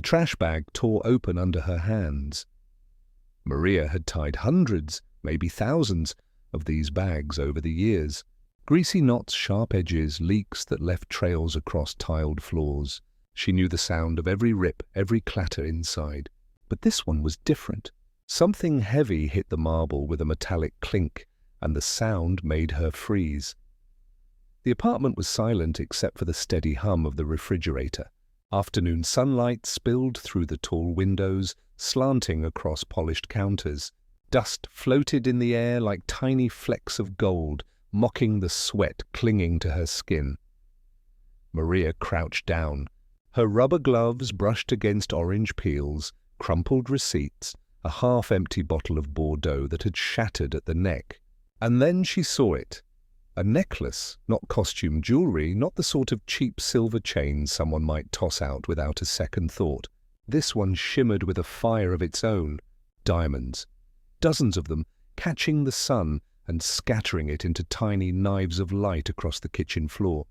trash bag tore open under her hands. Maria had tied hundreds, maybe thousands, of these bags over the years. Greasy knots, sharp edges, leaks that left trails across tiled floors. She knew the sound of every rip, every clatter inside. But this one was different. Something heavy hit the marble with a metallic clink, and the sound made her freeze. The apartment was silent except for the steady hum of the refrigerator. Afternoon sunlight spilled through the tall windows, slanting across polished counters. Dust floated in the air like tiny flecks of gold, mocking the sweat clinging to her skin. Maria crouched down. Her rubber gloves brushed against orange peels, crumpled receipts, a half-empty bottle of Bordeaux that had shattered at the neck. And then she saw it. A necklace, not costume jewelry, not the sort of cheap silver chain someone might toss out without a second thought. This one shimmered with a fire of its own. Diamonds. Dozens of them, catching the sun and scattering it into tiny knives of light across the kitchen floor.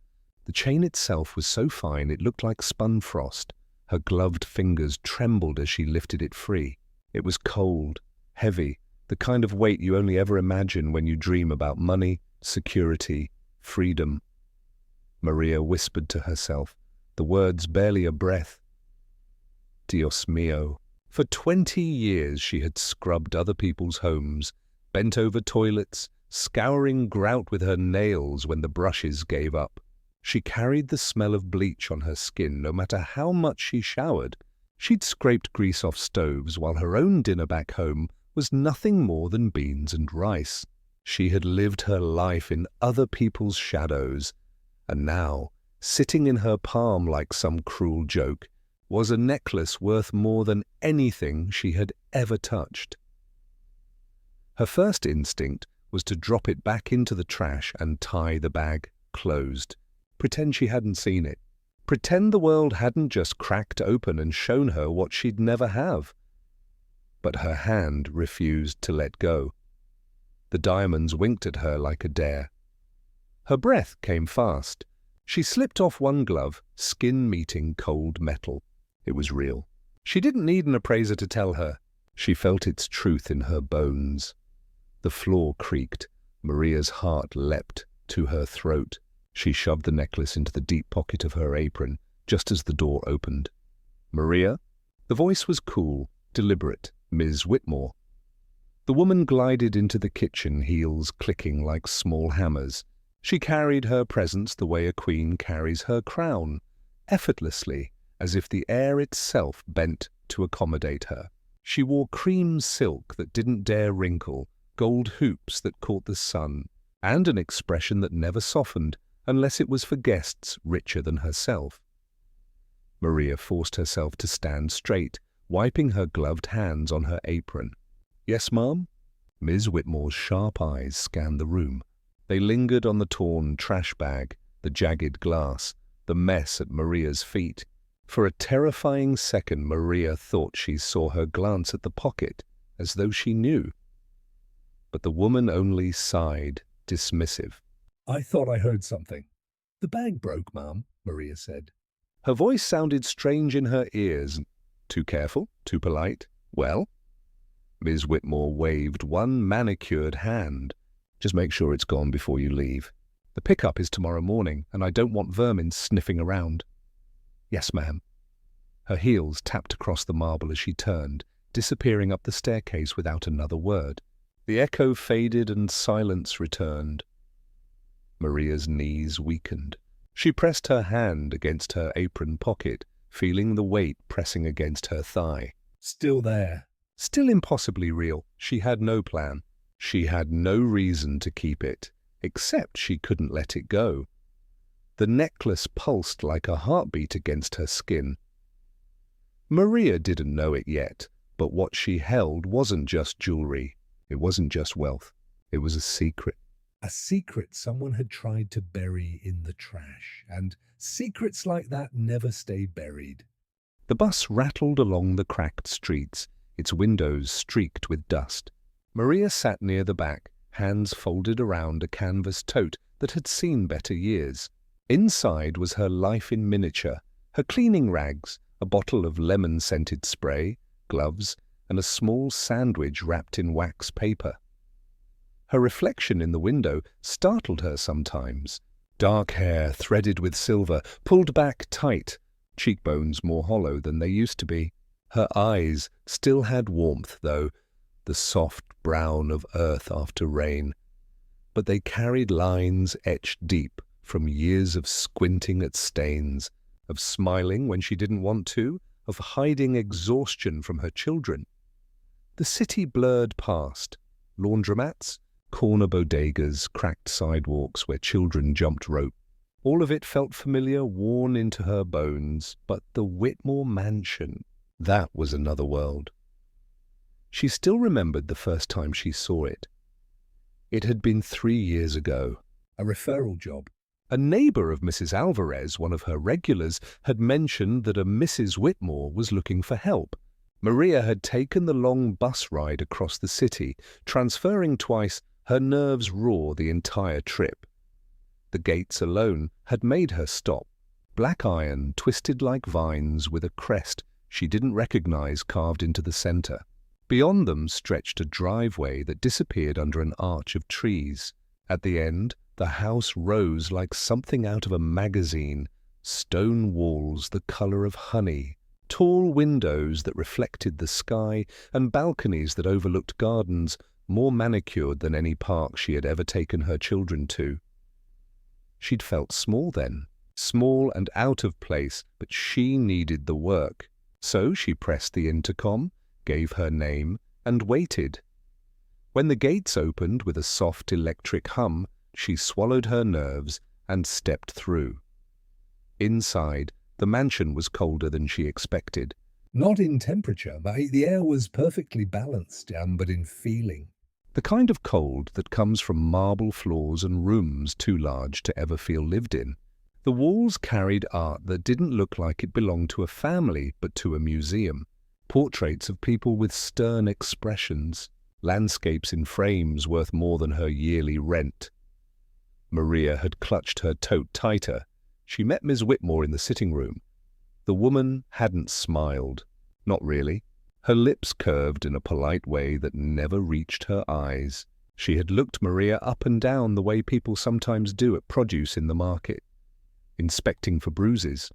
The chain itself was so fine it looked like spun frost. Her gloved fingers trembled as she lifted it free. It was cold, heavy, the kind of weight you only ever imagine when you dream about money, security, freedom. Maria whispered to herself, the words barely a breath. Dios mío. For 20 years she had scrubbed other people's homes, bent over toilets, scouring grout with her nails when the brushes gave up. She carried the smell of bleach on her skin no matter how much she showered. She'd scraped grease off stoves while her own dinner back home was nothing more than beans and rice. She had lived her life in other people's shadows, and now, sitting in her palm like some cruel joke, was a necklace worth more than anything she had ever touched. Her first instinct was to drop it back into the trash and tie the bag closed. Pretend she hadn't seen it. Pretend the world hadn't just cracked open and shown her what she'd never have. But her hand refused to let go. The diamonds winked at her like a dare. Her breath came fast. She slipped off one glove, skin meeting cold metal. It was real. She didn't need an appraiser to tell her. She felt its truth in her bones. The floor creaked. Maria's heart leapt to her throat. She shoved the necklace into the deep pocket of her apron, just as the door opened. "Maria?" The voice was cool, deliberate. "Ms. Whitmore." The woman glided into the kitchen, heels clicking like small hammers. She carried her presence the way a queen carries her crown, effortlessly, as if the air itself bent to accommodate her. She wore cream silk that didn't dare wrinkle, gold hoops that caught the sun, and an expression that never softened unless it was for guests richer than herself. Maria forced herself to stand straight, wiping her gloved hands on her apron. "Yes, ma'am?" Ms. Whitmore's sharp eyes scanned the room. They lingered on the torn trash bag, the jagged glass, the mess at Maria's feet. For a terrifying second, Maria thought she saw her glance at the pocket, as though she knew. But the woman only sighed, dismissive. "I thought I heard something." "The bag broke, ma'am," Maria said. Her voice sounded strange in her ears. Too careful? Too polite? "Well?" Ms. Whitmore waved one manicured hand. "Just make sure it's gone before you leave. The pickup is tomorrow morning, and I don't want vermin sniffing around." "Yes, ma'am." Her heels tapped across the marble as she turned, disappearing up the staircase without another word. The echo faded and silence returned. Maria's knees weakened. She pressed her hand against her apron pocket, feeling the weight pressing against her thigh. Still there. Still impossibly real. She had no plan. She had no reason to keep it, except she couldn't let it go. The necklace pulsed like a heartbeat against her skin. Maria didn't know it yet, but what she held wasn't just jewelry. It wasn't just wealth. It was a secret. A secret someone had tried to bury in the trash, and secrets like that never stay buried. The bus rattled along the cracked streets, its windows streaked with dust. Maria sat near the back, hands folded around a canvas tote that had seen better years. Inside was her life in miniature, her cleaning rags, a bottle of lemon-scented spray, gloves, and a small sandwich wrapped in wax paper. Her reflection in the window startled her sometimes. Dark hair threaded with silver, pulled back tight, cheekbones more hollow than they used to be. Her eyes still had warmth, though, the soft brown of earth after rain. But they carried lines etched deep from years of squinting at stains, of smiling when she didn't want to, of hiding exhaustion from her children. The city blurred past. Laundromats, corner bodegas, cracked sidewalks where children jumped rope. All of it felt familiar, worn into her bones. But the Whitmore mansion, that was another world. She still remembered the first time she saw it. It had been 3 years ago. A referral job. A neighbor of Mrs. Alvarez, one of her regulars, had mentioned that a Mrs. Whitmore was looking for help. Maria had taken the long bus ride across the city, transferring twice, her nerves raw the entire trip. The gates alone had made her stop. Black iron, twisted like vines, with a crest she didn't recognize carved into the center. Beyond them stretched a driveway that disappeared under an arch of trees. At the end, the house rose like something out of a magazine, stone walls the color of honey, tall windows that reflected the sky, and balconies that overlooked gardens more manicured than any park she had ever taken her children to. She'd felt small then, small and out of place, but she needed the work. So she pressed the intercom, gave her name, and waited. When the gates opened with a soft electric hum, she swallowed her nerves and stepped through. Inside, the mansion was colder than she expected. Not in temperature, but the air was perfectly balanced, but in feeling. The kind of cold that comes from marble floors and rooms too large to ever feel lived in. The walls carried art that didn't look like it belonged to a family, but to a museum. Portraits of people with stern expressions, landscapes in frames worth more than her yearly rent. Maria had clutched her tote tighter. She met Miss Whitmore in the sitting room. The woman hadn't smiled. Not really. Her lips curved in a polite way that never reached her eyes. She had looked Maria up and down the way people sometimes do at produce in the market, inspecting for bruises.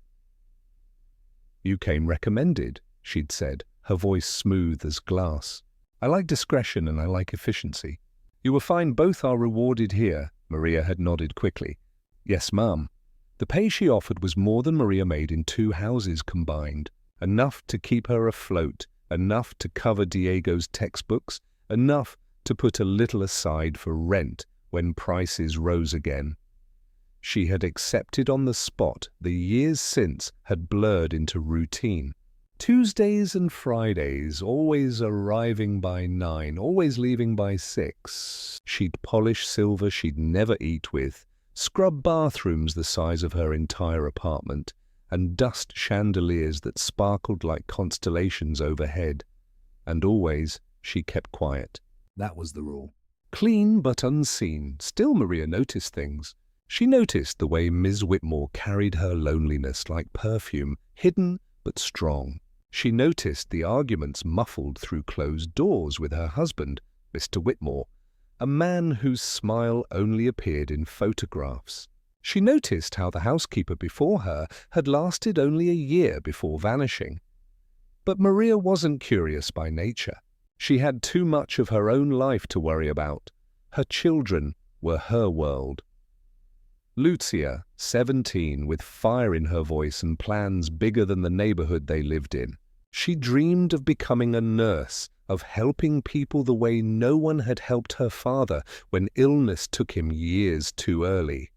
"You came recommended," she'd said, her voice smooth as glass. "I like discretion and I like efficiency. You will find both are rewarded here." Maria had nodded quickly. "Yes, ma'am." The pay she offered was more than Maria made in 2 houses combined, enough to keep her afloat, enough to cover Diego's textbooks, enough to put a little aside for rent when prices rose again. She had accepted on the spot. The years since had blurred into routine. Tuesdays and Fridays, always arriving by 9, always leaving by 6. She'd polish silver she'd never eat with, scrub bathrooms the size of her entire apartment, and dust chandeliers that sparkled like constellations overhead. And always she kept quiet. That was the rule. Clean but unseen. Still Maria noticed things. She noticed the way Ms. Whitmore carried her loneliness like perfume, hidden but strong. She noticed the arguments muffled through closed doors with her husband, Mr. Whitmore, a man whose smile only appeared in photographs. She noticed how the housekeeper before her had lasted only a year before vanishing. But Maria wasn't curious by nature. She had too much of her own life to worry about. Her children were her world. Lucia, 17, with fire in her voice and plans bigger than the neighborhood they lived in. She dreamed of becoming a nurse, of helping people the way no one had helped her father when illness took him years too early.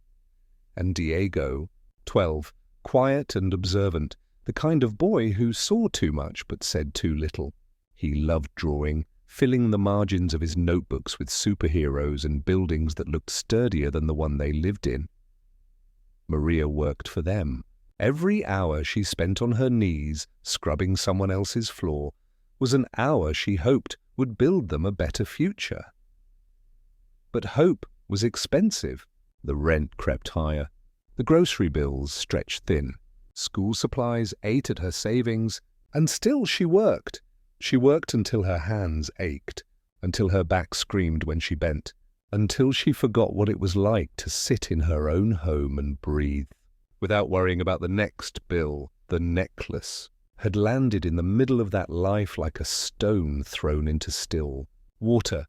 And Diego, 12, quiet and observant, the kind of boy who saw too much but said too little. He loved drawing, filling the margins of his notebooks with superheroes and buildings that looked sturdier than the one they lived in. Maria worked for them. Every hour she spent on her knees, scrubbing someone else's floor, was an hour she hoped would build them a better future. But hope was expensive. The rent crept higher. The grocery bills stretched thin. School supplies ate at her savings, and still she worked. She worked until her hands ached, until her back screamed when she bent, until she forgot what it was like to sit in her own home and breathe, without worrying about the next bill. The necklace had landed in the middle of that life like a stone thrown into still water.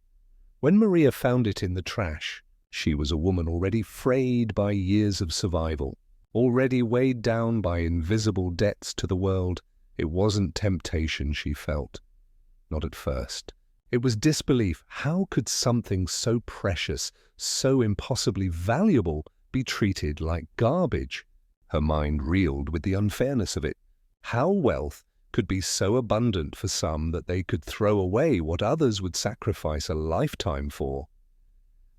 When Maria found it in the trash, she was a woman already frayed by years of survival, already weighed down by invisible debts to the world. It wasn't temptation she felt. Not at first. It was disbelief. How could something so precious, so impossibly valuable, be treated like garbage? Her mind reeled with the unfairness of it. How wealth could be so abundant for some that they could throw away what others would sacrifice a lifetime for.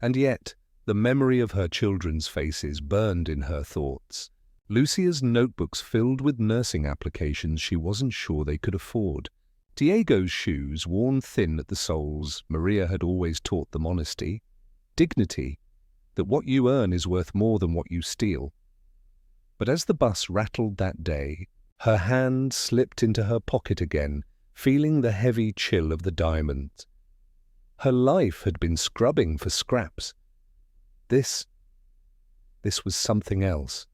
And yet, the memory of her children's faces burned in her thoughts. Lucia's notebooks filled with nursing applications she wasn't sure they could afford. Diego's shoes worn thin at the soles. Maria had always taught them honesty, dignity, that what you earn is worth more than what you steal. But as the bus rattled that day, her hand slipped into her pocket again, feeling the heavy chill of the diamonds. Her life had been scrubbing for scraps. This was something else.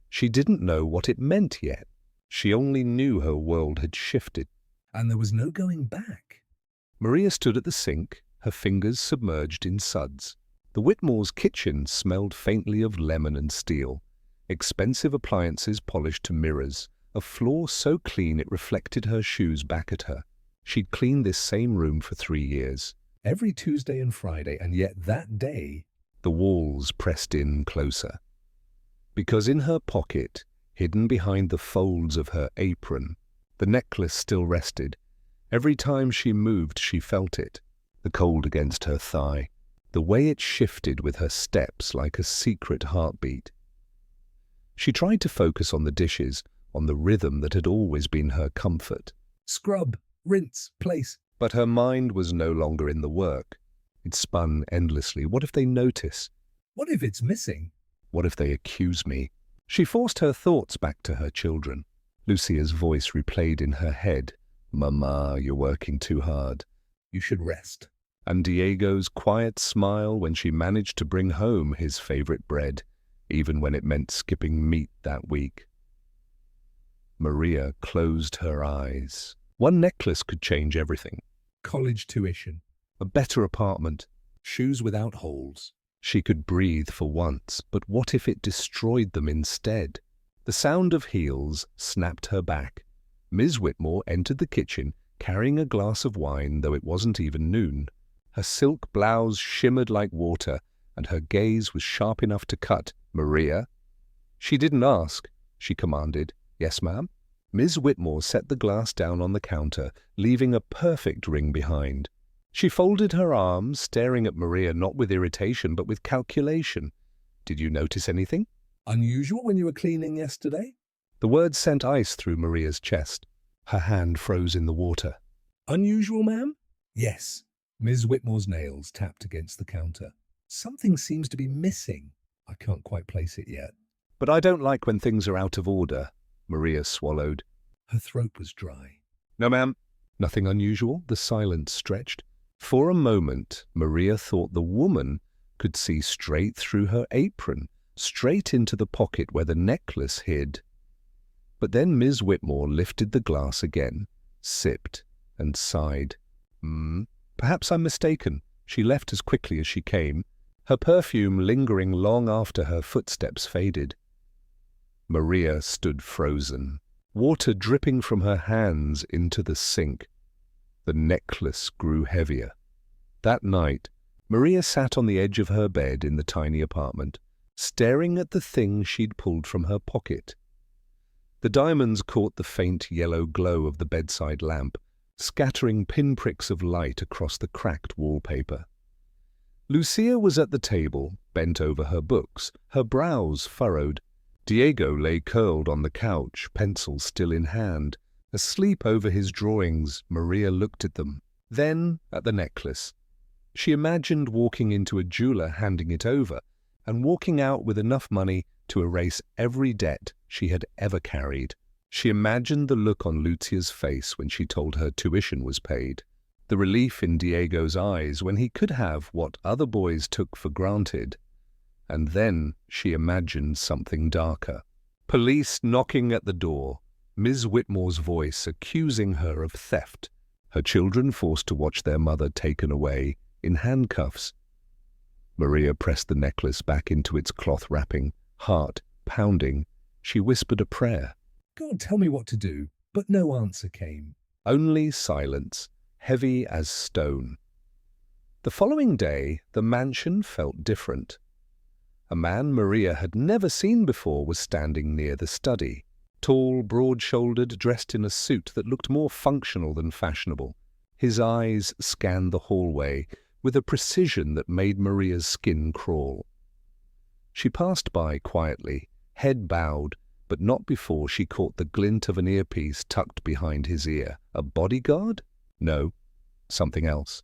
She didn't know what it meant yet. She only knew her world had shifted, and there was no going back. Maria stood at the sink, her fingers submerged in suds. The Whitmore's kitchen smelled faintly of lemon and steel. Expensive appliances polished to mirrors, a floor so clean it reflected her shoes back at her. She'd cleaned this same room for 3 years, every Tuesday and Friday, and yet that day, the walls pressed in closer. Because in her pocket, hidden behind the folds of her apron, the necklace still rested. Every time she moved, she felt it, the cold against her thigh, the way it shifted with her steps like a secret heartbeat. She tried to focus on the dishes, on the rhythm that had always been her comfort. Scrub, rinse, place. But her mind was no longer in the work. It spun endlessly. What if they notice? What if it's missing? What if they accuse me? She forced her thoughts back to her children. Lucia's voice replayed in her head. Mama, you're working too hard. You should rest. And Diego's quiet smile when she managed to bring home his favorite bread, even when it meant skipping meat that week. Maria closed her eyes. One necklace could change everything. College tuition, a better apartment, shoes without holes. She could breathe for once, but what if it destroyed them instead? The sound of heels snapped her back. Ms. Whitmore entered the kitchen, carrying a glass of wine, though it wasn't even noon. Her silk blouse shimmered like water, and her gaze was sharp enough to cut. Maria? She didn't ask. She commanded. Yes, ma'am. Ms. Whitmore set the glass down on the counter, leaving a perfect ring behind. She folded her arms, staring at Maria not with irritation but with calculation. Did you notice anything unusual when you were cleaning yesterday? The words sent ice through Maria's chest. Her hand froze in the water. Unusual, ma'am? Yes. Ms. Whitmore's nails tapped against the counter. Something seems to be missing. I can't quite place it yet. But I don't like when things are out of order. Maria swallowed. Her throat was dry. No, ma'am. Nothing unusual. The silence stretched. For a moment, Maria thought the woman could see straight through her apron, straight into the pocket where the necklace hid. But then Ms. Whitmore lifted the glass again, sipped, and sighed. Perhaps I'm mistaken. She left as quickly as she came, her perfume lingering long after her footsteps faded. Maria stood frozen, water dripping from her hands into the sink. The necklace grew heavier. That night, Maria sat on the edge of her bed in the tiny apartment, staring at the thing she'd pulled from her pocket. The diamonds caught the faint yellow glow of the bedside lamp, scattering pinpricks of light across the cracked wallpaper. Lucia was at the table, bent over her books, her brows furrowed. Diego lay curled on the couch, pencil still in hand. Asleep over his drawings, Maria looked at them, then at the necklace. She imagined walking into a jeweler handing it over, and walking out with enough money to erase every debt she had ever carried. She imagined the look on Lucia's face when she told her tuition was paid, the relief in Diego's eyes when he could have what other boys took for granted. And then she imagined something darker. Police knocking at the door, Ms. Whitmore's voice accusing her of theft, her children forced to watch their mother taken away in handcuffs. Maria pressed the necklace back into its cloth wrapping, heart pounding. She whispered a prayer. God, tell me what to do, but no answer came. Only silence, heavy as stone. The following day, the mansion felt different. A man Maria had never seen before was standing near the study, tall, broad-shouldered, dressed in a suit that looked more functional than fashionable. His eyes scanned the hallway with a precision that made Maria's skin crawl. She passed by quietly, head bowed, but not before she caught the glint of an earpiece tucked behind his ear. A bodyguard? No, something else.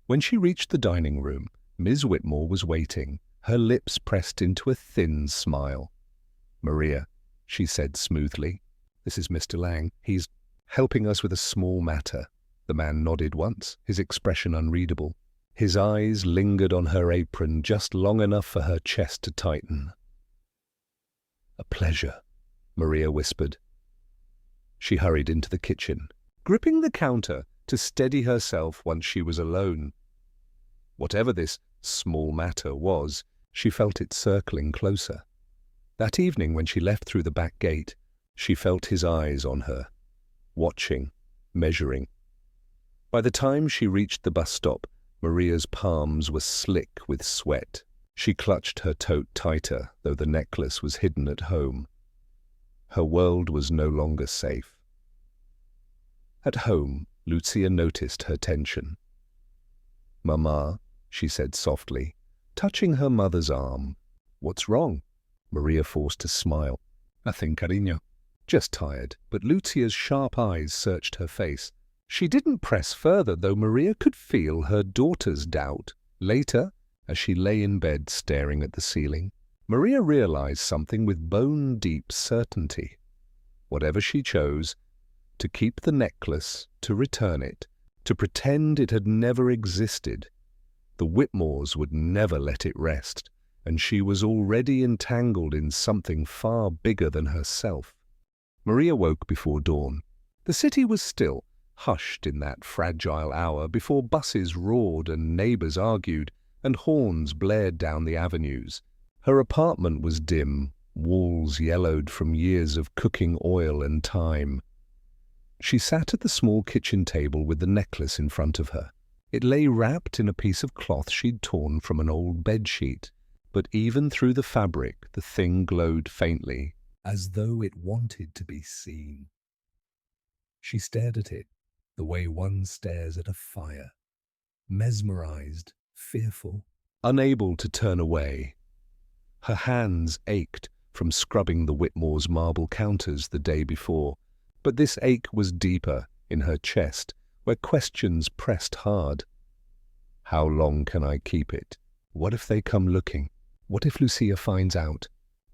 When she reached the dining room, Ms. Whitmore was waiting, her lips pressed into a thin smile. Maria, she said smoothly, this is Mr. Lang. He's helping us with a small matter. The man nodded once, his expression unreadable. His eyes lingered on her apron just long enough for her chest to tighten. A pleasure, Maria whispered. She hurried into the kitchen, gripping the counter to steady herself once she was alone. Whatever this small matter was, she felt it circling closer. That evening when she left through the back gate, she felt his eyes on her, watching, measuring. By the time she reached the bus stop, Maria's palms were slick with sweat. She clutched her tote tighter, though the necklace was hidden at home. Her world was no longer safe. At home, Lucia noticed her tension. "Mama," she said softly, touching her mother's arm. "What's wrong?" Maria forced a smile. "Nothing, cariño. Just tired." But Lucia's sharp eyes searched her face. She didn't press further, though Maria could feel her daughter's doubt. Later, as she lay in bed staring at the ceiling, Maria realized something with bone-deep certainty. Whatever she chose, to keep the necklace, to return it, to pretend it had never existed, the Whitmores would never let it rest, and she was already entangled in something far bigger than herself. Maria woke before dawn. The city was still, hushed in that fragile hour before buses roared and neighbors argued and horns blared down the avenues. Her apartment was dim, walls yellowed from years of cooking oil and time. She sat at the small kitchen table with the necklace in front of her. It lay wrapped in a piece of cloth she'd torn from an old bedsheet, but even through the fabric the thing glowed faintly, as though it wanted to be seen. She stared at it, the way one stares at a fire, mesmerized, fearful, unable to turn away. Her hands ached from scrubbing the Whitmore's marble counters the day before, but this ache was deeper, in her chest, where questions pressed hard. How long can I keep it? What if they come looking? What if Lucia finds out?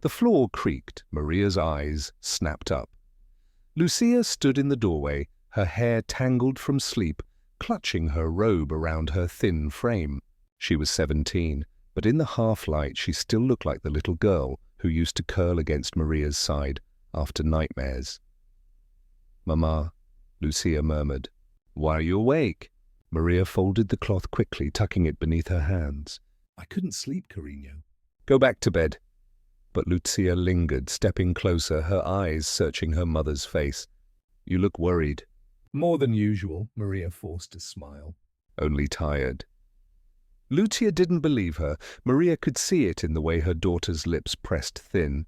The floor creaked, Maria's eyes snapped up. Lucia stood in the doorway, her hair tangled from sleep, clutching her robe around her thin frame. She was 17, but in the half-light she still looked like the little girl who used to curl against Maria's side after nightmares. "Mama," Lucia murmured. "Why are you awake?" Maria folded the cloth quickly, tucking it beneath her hands. "I couldn't sleep, Carino." "Go back to bed." But Lucia lingered, stepping closer, her eyes searching her mother's face. "You look worried." "More than usual," Maria forced a smile. "Only tired." Lucia didn't believe her. Maria could see it in the way her daughter's lips pressed thin.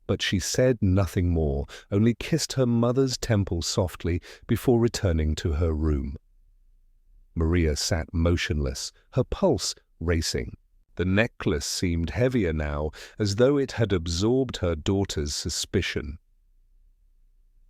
But she said nothing more, only kissed her mother's temple softly before returning to her room. Maria sat motionless, her pulse racing. The necklace seemed heavier now, as though it had absorbed her daughter's suspicion.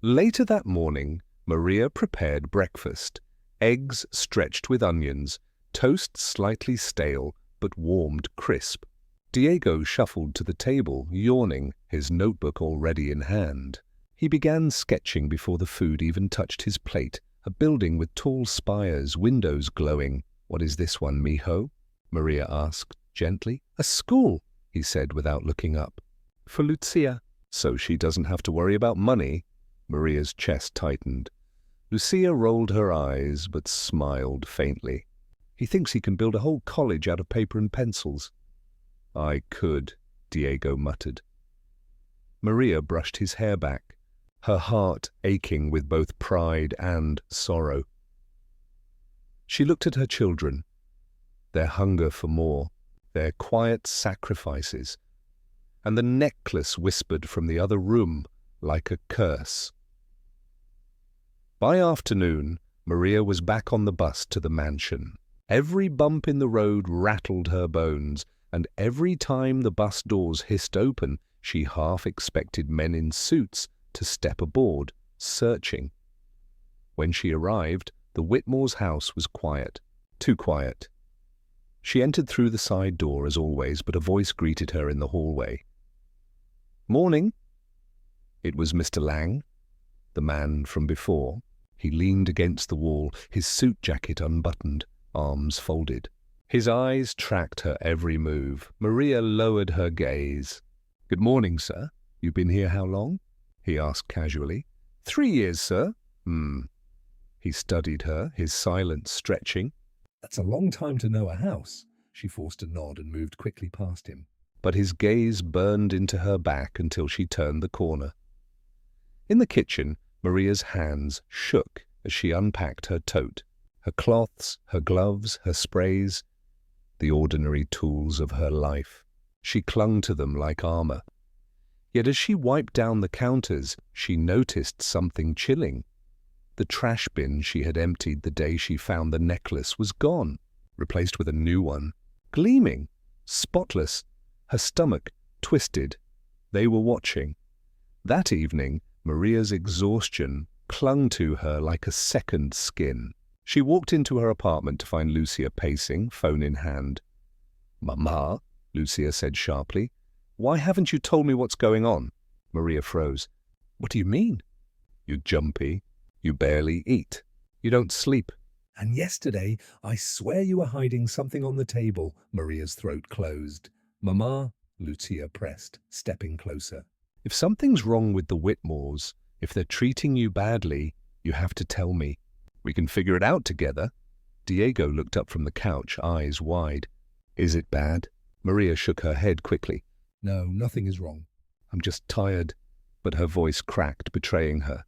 Later that morning, Maria prepared breakfast. Eggs stretched with onions, toast slightly stale but warmed crisp. Diego shuffled to the table, yawning, his notebook already in hand. He began sketching before the food even touched his plate, a building with tall spires, windows glowing. "What is this one, mijo?" Maria asked gently. "A school," he said without looking up. "For Lucia." "So she doesn't have to worry about money?" Maria's chest tightened. Lucia rolled her eyes but smiled faintly. "He thinks he can build a whole college out of paper and pencils." "I could," Diego muttered. Maria brushed his hair back, her heart aching with both pride and sorrow. She looked at her children, their hunger for more, their quiet sacrifices, and the necklace whispered from the other room like a curse. By afternoon, Maria was back on the bus to the mansion. Every bump in the road rattled her bones, and every time the bus doors hissed open, she half expected men in suits to step aboard, searching. When she arrived, the Whitmore's house was quiet, too quiet. She entered through the side door as always, but a voice greeted her in the hallway. "Morning." It was Mr. Lang, the man from before. He leaned against the wall, his suit jacket unbuttoned, arms folded. His eyes tracked her every move. Maria lowered her gaze. "Good morning, sir. You've been here how long?" he asked casually. 3 years, sir." He studied her, his silence stretching. "That's a long time to know a house." She forced a nod and moved quickly past him. But his gaze burned into her back until she turned the corner. In the kitchen, Maria's hands shook as she unpacked her tote, her cloths, her gloves, her sprays, the ordinary tools of her life. She clung to them like armor. Yet as she wiped down the counters, she noticed something chilling. The trash bin she had emptied the day she found the necklace was gone, replaced with a new one, gleaming, spotless, her stomach twisted. They were watching. That evening, Maria's exhaustion clung to her like a second skin. She walked into her apartment to find Lucia pacing, phone in hand. "Mama," Lucia said sharply, "why haven't you told me what's going on?" Maria froze. "What do you mean?" "You're jumpy. You barely eat. You don't sleep." "And yesterday, I swear you were hiding something on the table." Maria's throat closed. "Mama," Lucia pressed, stepping closer. "If something's wrong with the Whitmores, if they're treating you badly, you have to tell me. We can figure it out together." Diego looked up from the couch, eyes wide. "Is it bad?" Maria shook her head quickly. "No, nothing is wrong. I'm just tired." But her voice cracked, betraying her.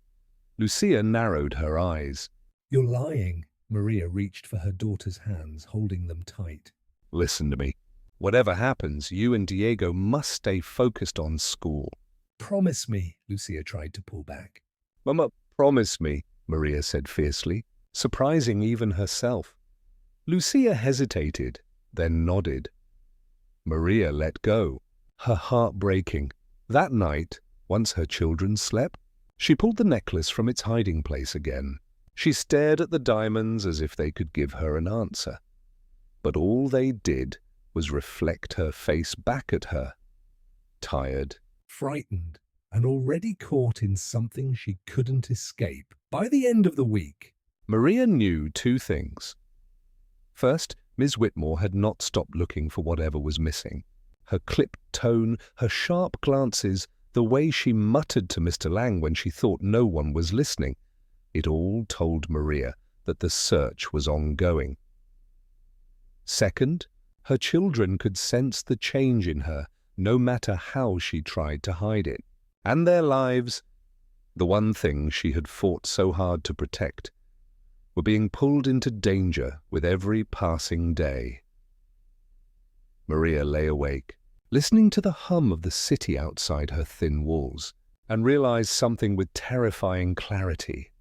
Lucia narrowed her eyes. "You're lying." Maria reached for her daughter's hands, holding them tight. "Listen to me. Whatever happens, you and Diego must stay focused on school." "Promise me," Lucia tried to pull back. "Mama, promise me," Maria said fiercely, surprising even herself. Lucia hesitated, then nodded. Maria let go, her heart breaking. That night, once her children slept, she pulled the necklace from its hiding place again. She stared at the diamonds as if they could give her an answer. But all they did was reflect her face back at her. Tired, frightened, and already caught in something she couldn't escape. By the end of the week, Maria knew 2 things. First, Miss Whitmore had not stopped looking for whatever was missing. Her clipped tone, her sharp glances, the way she muttered to Mr. Lang when she thought no one was listening, it all told Maria that the search was ongoing. Second, her children could sense the change in her, no matter how she tried to hide it. And their lives, the one thing she had fought so hard to protect, were being pulled into danger with every passing day. Maria lay awake, listening to the hum of the city outside her thin walls, and realized something with terrifying clarity.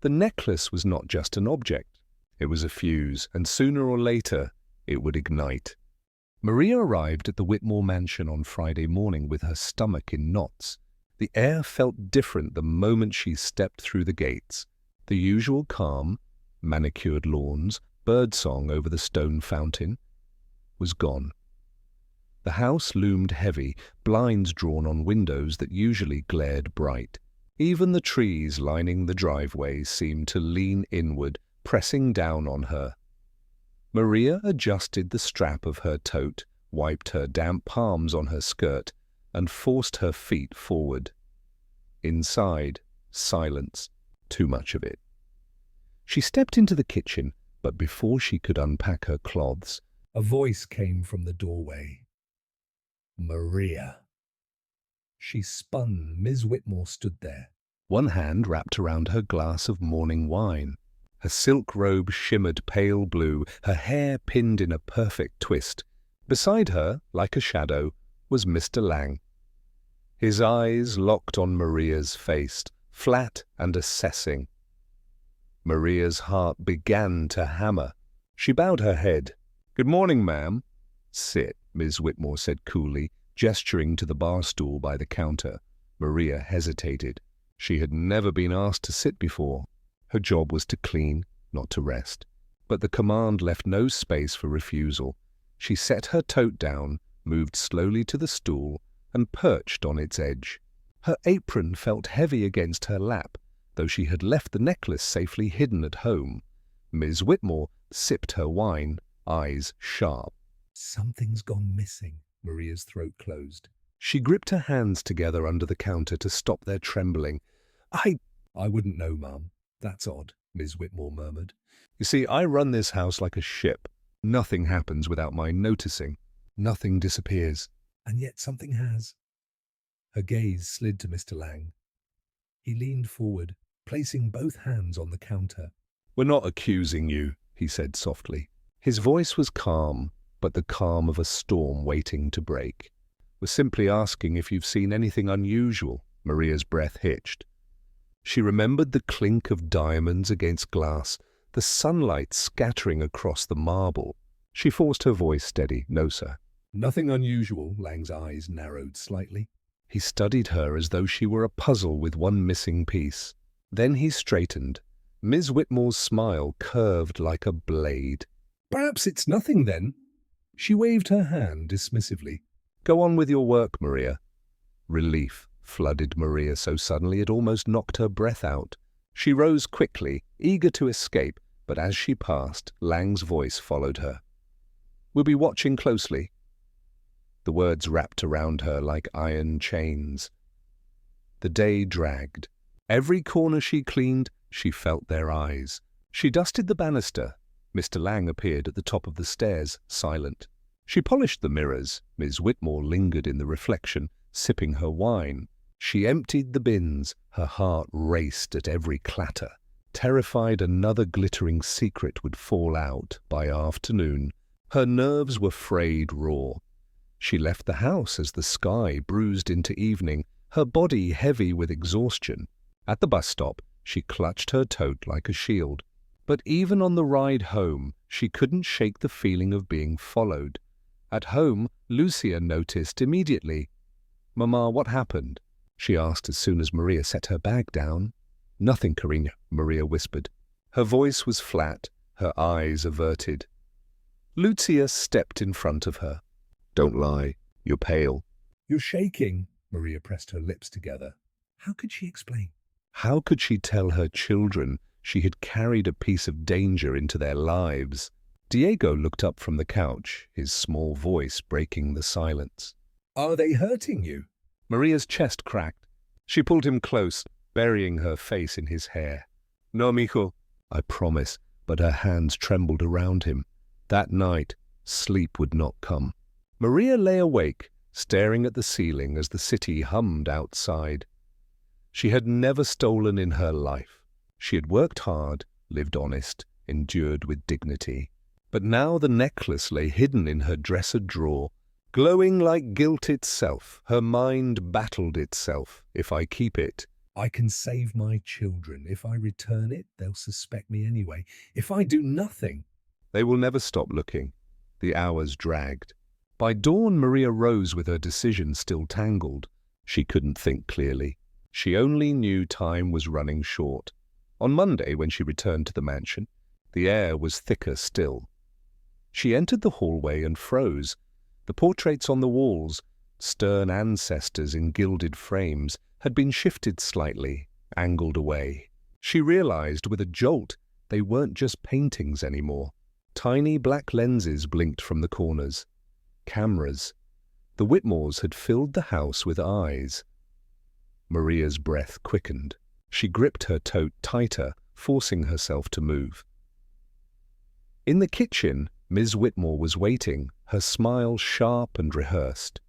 The necklace was not just an object. It was a fuse, and sooner or later, it would ignite. Maria arrived at the Whitmore mansion on Friday morning with her stomach in knots. The air felt different the moment she stepped through the gates. The usual calm, manicured lawns, birdsong over the stone fountain, was gone. The house loomed heavy, blinds drawn on windows that usually glared bright. Even the trees lining the driveway seemed to lean inward, pressing down on her. Maria adjusted the strap of her tote, wiped her damp palms on her skirt, and forced her feet forward. Inside, silence, too much of it. She stepped into the kitchen, but before she could unpack her cloths, a voice came from the doorway. Maria. She spun. Ms. Whitmore stood there, one hand wrapped around her glass of morning wine. Her silk robe shimmered pale blue, her hair pinned in a perfect twist. Beside her, like a shadow, was Mr. Lang. His eyes locked on Maria's face, flat and assessing. Maria's heart began to hammer. She bowed her head. "Good morning, ma'am." "Sit," Ms. Whitmore said coolly, gesturing to the bar stool by the counter. Maria hesitated. She had never been asked to sit before. Her job was to clean, not to rest. But the command left no space for refusal. She set her tote down, moved slowly to the stool, and perched on its edge. Her apron felt heavy against her lap, though she had left the necklace safely hidden at home. Ms. Whitmore sipped her wine, eyes sharp. "Something's gone missing." Maria's throat closed. She gripped her hands together under the counter to stop their trembling. I wouldn't know, Mum. That's odd," Ms. Whitmore murmured. "You see, I run this house like a ship. Nothing happens without my noticing. Nothing disappears. And yet something has." Her gaze slid to Mr. Lang. He leaned forward, placing both hands on the counter. "We're not accusing you," he said softly. His voice was calm, but the calm of a storm waiting to break. "We're simply asking if you've seen anything unusual." Maria's breath hitched. She remembered the clink of diamonds against glass, the sunlight scattering across the marble. She forced her voice steady. "No, sir." "Nothing unusual." Lang's eyes narrowed slightly. He studied her as though she were a puzzle with one missing piece. Then he straightened. Ms. Whitmore's smile curved like a blade. "Perhaps it's nothing, then." She waved her hand dismissively. "Go on with your work, Maria." Relief flooded Maria so suddenly it almost knocked her breath out. She rose quickly, eager to escape, but as she passed, Lang's voice followed her. "We'll be watching closely." The words wrapped around her like iron chains. The day dragged. Every corner she cleaned, she felt their eyes. She dusted the banister. Mr. Lang appeared at the top of the stairs, silent. She polished the mirrors. Ms. Whitmore lingered in the reflection, sipping her wine. She emptied the bins. Her heart raced at every clatter, terrified another glittering secret would fall out by afternoon. Her nerves were frayed raw. She left the house as the sky bruised into evening, her body heavy with exhaustion. At the bus stop, she clutched her tote like a shield. But even on the ride home, she couldn't shake the feeling of being followed. At home, Lucia noticed immediately. "Mama, what happened?" she asked as soon as Maria set her bag down. "Nothing, Karina," Maria whispered. Her voice was flat, her eyes averted. Lucia stepped in front of her. "Don't lie. You're pale." "You're shaking." Maria pressed her lips together. How could she explain? How could she tell her children she had carried a piece of danger into their lives? Diego looked up from the couch, his small voice breaking the silence. "Are they hurting you?" Maria's chest cracked. She pulled him close, burying her face in his hair. "No, mijo." "I promise," but her hands trembled around him. That night, sleep would not come. Maria lay awake, staring at the ceiling as the city hummed outside. She had never stolen in her life. She had worked hard, lived honest, endured with dignity. But now the necklace lay hidden in her dresser drawer, glowing like guilt itself. Her mind battled itself. If I keep it, I can save my children. If I return it, they'll suspect me anyway. If I do nothing, they will never stop looking. The hours dragged. By dawn, Maria rose with her decision still tangled. She couldn't think clearly. She only knew time was running short. On Monday, when she returned to the mansion, the air was thicker still. She entered the hallway and froze. The portraits on the walls, stern ancestors in gilded frames, had been shifted slightly, angled away. She realized with a jolt they weren't just paintings anymore. Tiny black lenses blinked from the corners. Cameras. The Whitmores had filled the house with eyes. Maria's breath quickened. She gripped her tote tighter, forcing herself to move. In the kitchen, Ms. Whitmore was waiting, her smile sharp and rehearsed.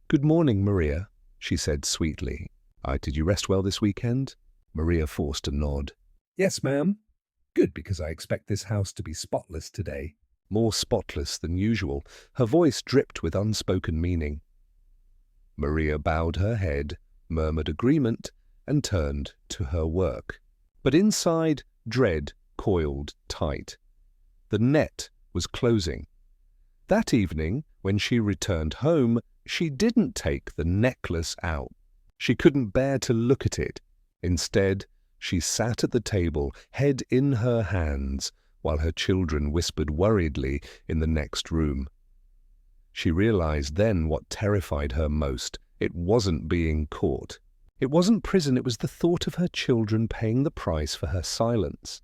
"Good morning, Maria," she said sweetly. "Did you rest well this weekend?" Maria forced a nod. "Yes, ma'am. Good, because I expect this house to be spotless today." More spotless than usual, her voice dripped with unspoken meaning. Maria bowed her head, murmured agreement, and turned to her work. But inside, dread coiled tight. The net was closing. That evening, when she returned home, she didn't take the necklace out. She couldn't bear to look at it. Instead, she sat at the table, head in her hands, while her children whispered worriedly in the next room. She realized then what terrified her most. It wasn't being caught. It wasn't prison, it was the thought of her children paying the price for her silence.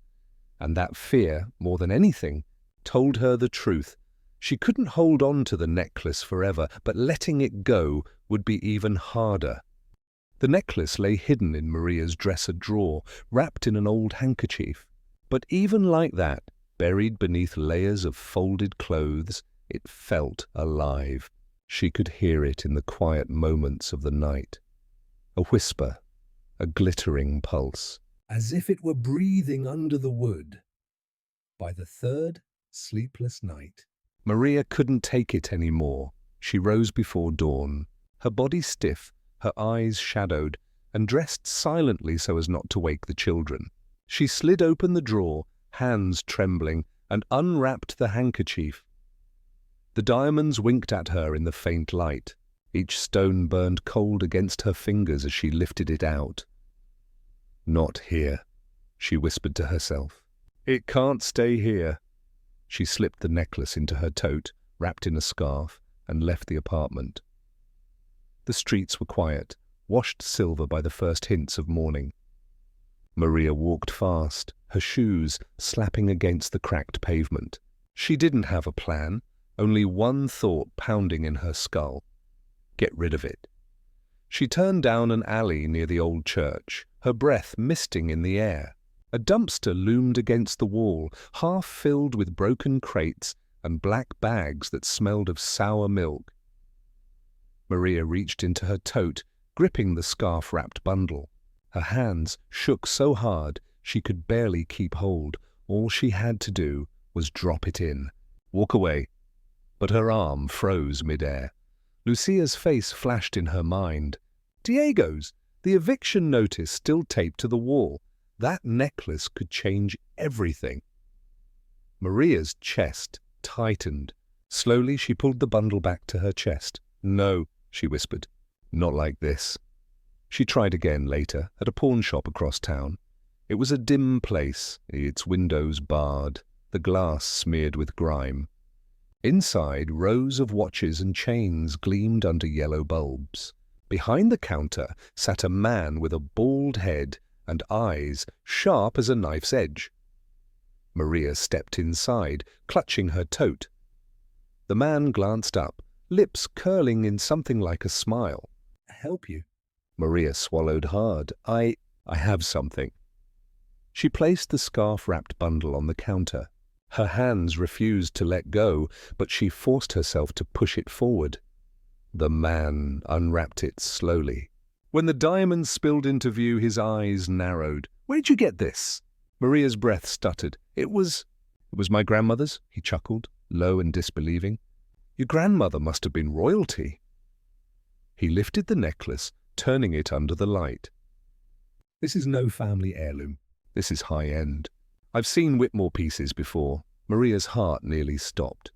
And that fear, more than anything, told her the truth. She couldn't hold on to the necklace forever, but letting it go would be even harder. The necklace lay hidden in Maria's dresser drawer, wrapped in an old handkerchief. But even like that, buried beneath layers of folded clothes, it felt alive. She could hear it in the quiet moments of the night. A whisper, a glittering pulse, as if it were breathing under the wood. By the third sleepless night, Maria couldn't take it any more. She rose before dawn, her body stiff, her eyes shadowed, and dressed silently so as not to wake the children. She slid open the drawer, hands trembling, and unwrapped the handkerchief. The diamonds winked at her in the faint light. Each stone burned cold against her fingers as she lifted it out. "Not here," she whispered to herself. "It can't stay here." She slipped the necklace into her tote, wrapped in a scarf, and left the apartment. The streets were quiet, washed silver by the first hints of morning. Maria walked fast, her shoes slapping against the cracked pavement. She didn't have a plan, only one thought pounding in her skull. Get rid of it. She turned down an alley near the old church, her breath misting in the air. A dumpster loomed against the wall, half filled with broken crates and black bags that smelled of sour milk. Maria reached into her tote, gripping the scarf-wrapped bundle. Her hands shook so hard she could barely keep hold. All she had to do was drop it in. Walk away. But her arm froze midair. Lucia's face flashed in her mind. Diego's, the eviction notice still taped to the wall. That necklace could change everything. Maria's chest tightened. Slowly she pulled the bundle back to her chest. "No," she whispered. "Not like this." She tried again later, at a pawn shop across town. It was a dim place, its windows barred, the glass smeared with grime. Inside, rows of watches and chains gleamed under yellow bulbs. Behind the counter sat a man with a bald head and eyes sharp as a knife's edge. Maria stepped inside, clutching her tote. The man glanced up, lips curling in something like a smile. "Help you?" Maria swallowed hard. I have something." She placed the scarf-wrapped bundle on the counter. Her hands refused to let go, but she forced herself to push it forward. The man unwrapped it slowly. When the diamonds spilled into view, his eyes narrowed. "Where'd you get this?" Maria's breath stuttered. It was my grandmother's," he chuckled, low and disbelieving. "Your grandmother must have been royalty." He lifted the necklace, turning it under the light. "This is no family heirloom. This is high-end. I've seen Whitmore pieces before." Maria's heart nearly stopped.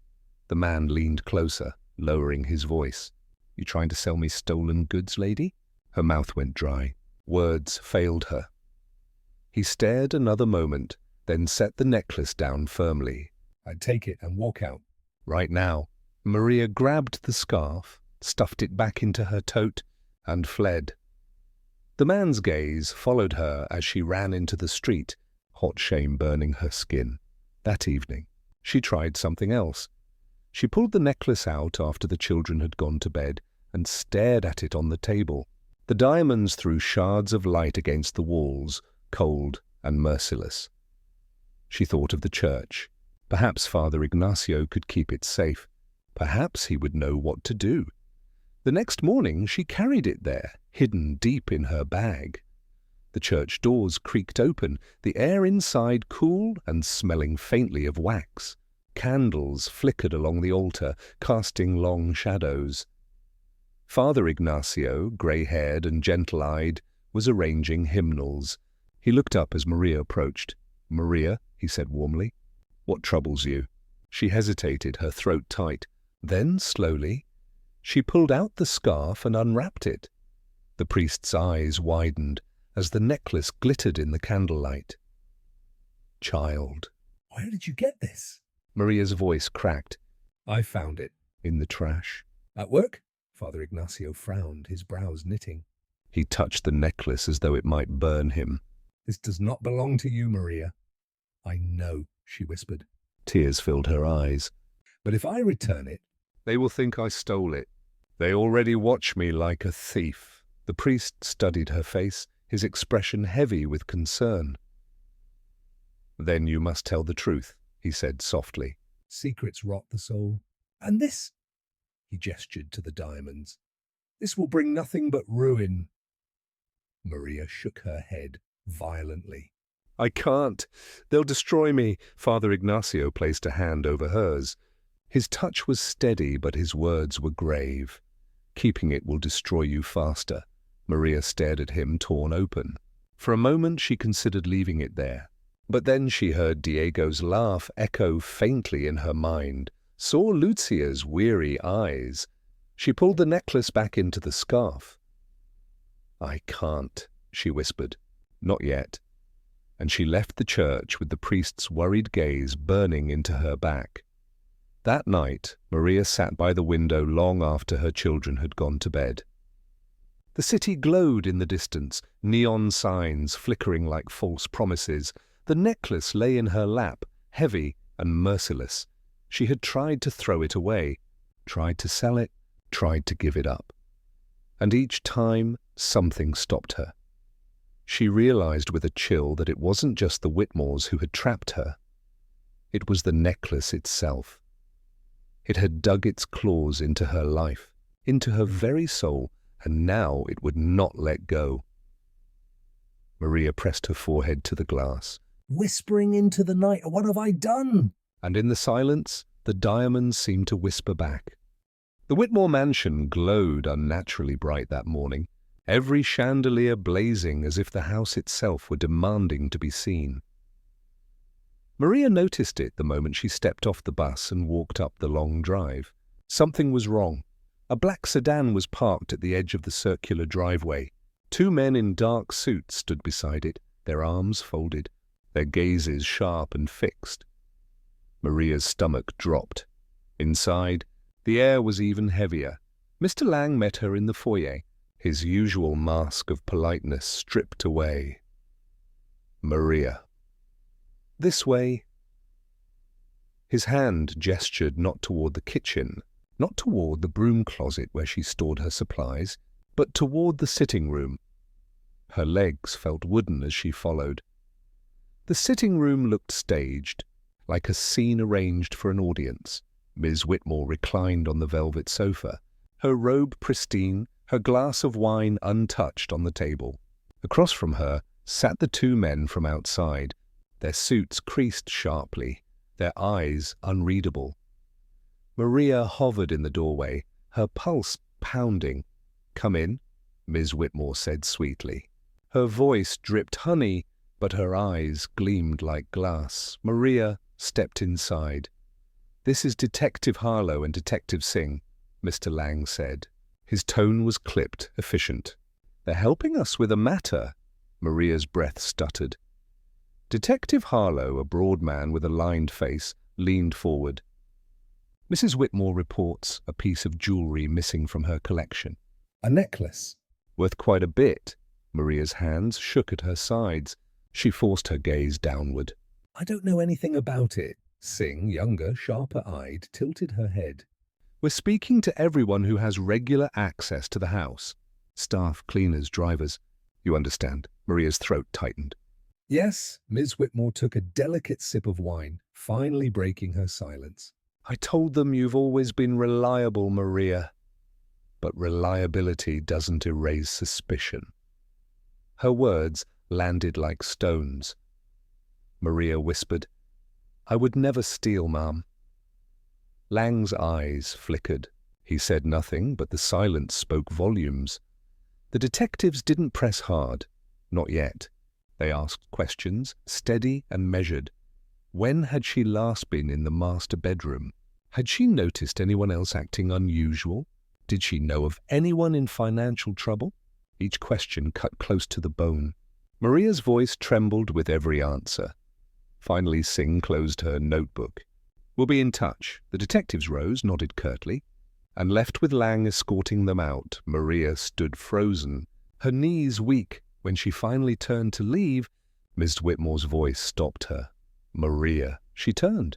The man leaned closer, lowering his voice. "You trying to sell me stolen goods, lady?" Her mouth went dry. Words failed her. He stared another moment, then set the necklace down firmly. "I'd take it and walk out." "Right now." Maria grabbed the scarf, stuffed it back into her tote, and fled. The man's gaze followed her as she ran into the street, hot shame burning her skin. That evening, she tried something else. She pulled the necklace out after the children had gone to bed and stared at it on the table. The diamonds threw shards of light against the walls, cold and merciless. She thought of the church. Perhaps Father Ignacio could keep it safe. Perhaps he would know what to do. The next morning she carried it there, hidden deep in her bag. The church doors creaked open, the air inside cool and smelling faintly of wax. Candles flickered along the altar, casting long shadows. Father Ignacio, grey-haired and gentle-eyed, was arranging hymnals. He looked up as Maria approached. "Maria," he said warmly, "what troubles you?" She hesitated, her throat tight. Then, slowly, she pulled out the scarf and unwrapped it. The priest's eyes widened as the necklace glittered in the candlelight. "Child, where did you get this?" Maria's voice cracked. "I found it in the trash." "At work?" Father Ignacio frowned, his brows knitting. He touched the necklace as though it might burn him. "This does not belong to you, Maria." "I know," she whispered. Tears filled her eyes. "But if I return it, they will think I stole it. They already watch me like a thief." The priest studied her face, his expression heavy with concern. "Then you must tell the truth," he said softly. "Secrets rot the soul. And this," he gestured to the diamonds, "this will bring nothing but ruin." Maria shook her head violently. "I can't. They'll destroy me." Father Ignacio placed a hand over hers. His touch was steady, but his words were grave. "Keeping it will destroy you faster." Maria stared at him, torn open. For a moment she considered leaving it there. But then she heard Diego's laugh echo faintly in her mind, saw Lucia's weary eyes. She pulled the necklace back into the scarf. "I can't," she whispered. "Not yet." And she left the church with the priest's worried gaze burning into her back. That night, Maria sat by the window long after her children had gone to bed. The city glowed in the distance, neon signs flickering like false promises. The necklace lay in her lap, heavy and merciless. She had tried to throw it away, tried to sell it, tried to give it up. And each time, something stopped her. She realized with a chill that it wasn't just the Whitmores who had trapped her. It was the necklace itself. It had dug its claws into her life, into her very soul, and now it would not let go. Maria pressed her forehead to the glass. "Whispering into the night, what have I done?" And in the silence, the diamonds seemed to whisper back. The Whitmore mansion glowed unnaturally bright that morning, every chandelier blazing as if the house itself were demanding to be seen. Maria noticed it the moment she stepped off the bus and walked up the long drive. Something was wrong. A black sedan was parked at the edge of the circular driveway. Two men in dark suits stood beside it, their arms folded, their gazes sharp and fixed. Maria's stomach dropped. Inside, the air was even heavier. Mr. Lang met her in the foyer, his usual mask of politeness stripped away. "Maria." "This way." His hand gestured not toward the kitchen, not toward the broom closet where she stored her supplies, but toward the sitting room. Her legs felt wooden as she followed. The sitting room looked staged, like a scene arranged for an audience. Miss Whitmore reclined on the velvet sofa, her robe pristine, her glass of wine untouched on the table. Across from her sat the two men from outside, their suits creased sharply, their eyes unreadable. Maria hovered in the doorway, her pulse pounding. "Come in," Miss Whitmore said sweetly. Her voice dripped honey, but her eyes gleamed like glass. Maria stepped inside. "This is Detective Harlow and Detective Singh," Mr. Lang said. His tone was clipped, efficient. "They're helping us with a matter." Maria's breath stuttered. Detective Harlow, a broad man with a lined face, leaned forward. Mrs. Whitmore reports a piece of jewellery missing from her collection. A necklace. Worth quite a bit. Maria's hands shook at her sides. She forced her gaze downward. I don't know anything about it. Singh, younger, sharper-eyed, tilted her head. We're speaking to everyone who has regular access to the house. Staff, cleaners, drivers. You understand. Maria's throat tightened. Yes, Miss Whitmore took a delicate sip of wine, finally breaking her silence. I told them you've always been reliable, Maria. But reliability doesn't erase suspicion. Her words landed like stones. Maria whispered, I would never steal, ma'am. Lang's eyes flickered. He said nothing, but the silence spoke volumes. The detectives didn't press hard. Not yet. They asked questions, steady and measured. When had she last been in the master bedroom? Had she noticed anyone else acting unusual? Did she know of anyone in financial trouble? Each question cut close to the bone. Maria's voice trembled with every answer. Finally, Singh closed her notebook. We'll be in touch. The detectives rose, nodded curtly, and left with Lang escorting them out. Maria stood frozen, her knees weak. When she finally turned to leave, Miss Whitmore's voice stopped her. Maria. She turned.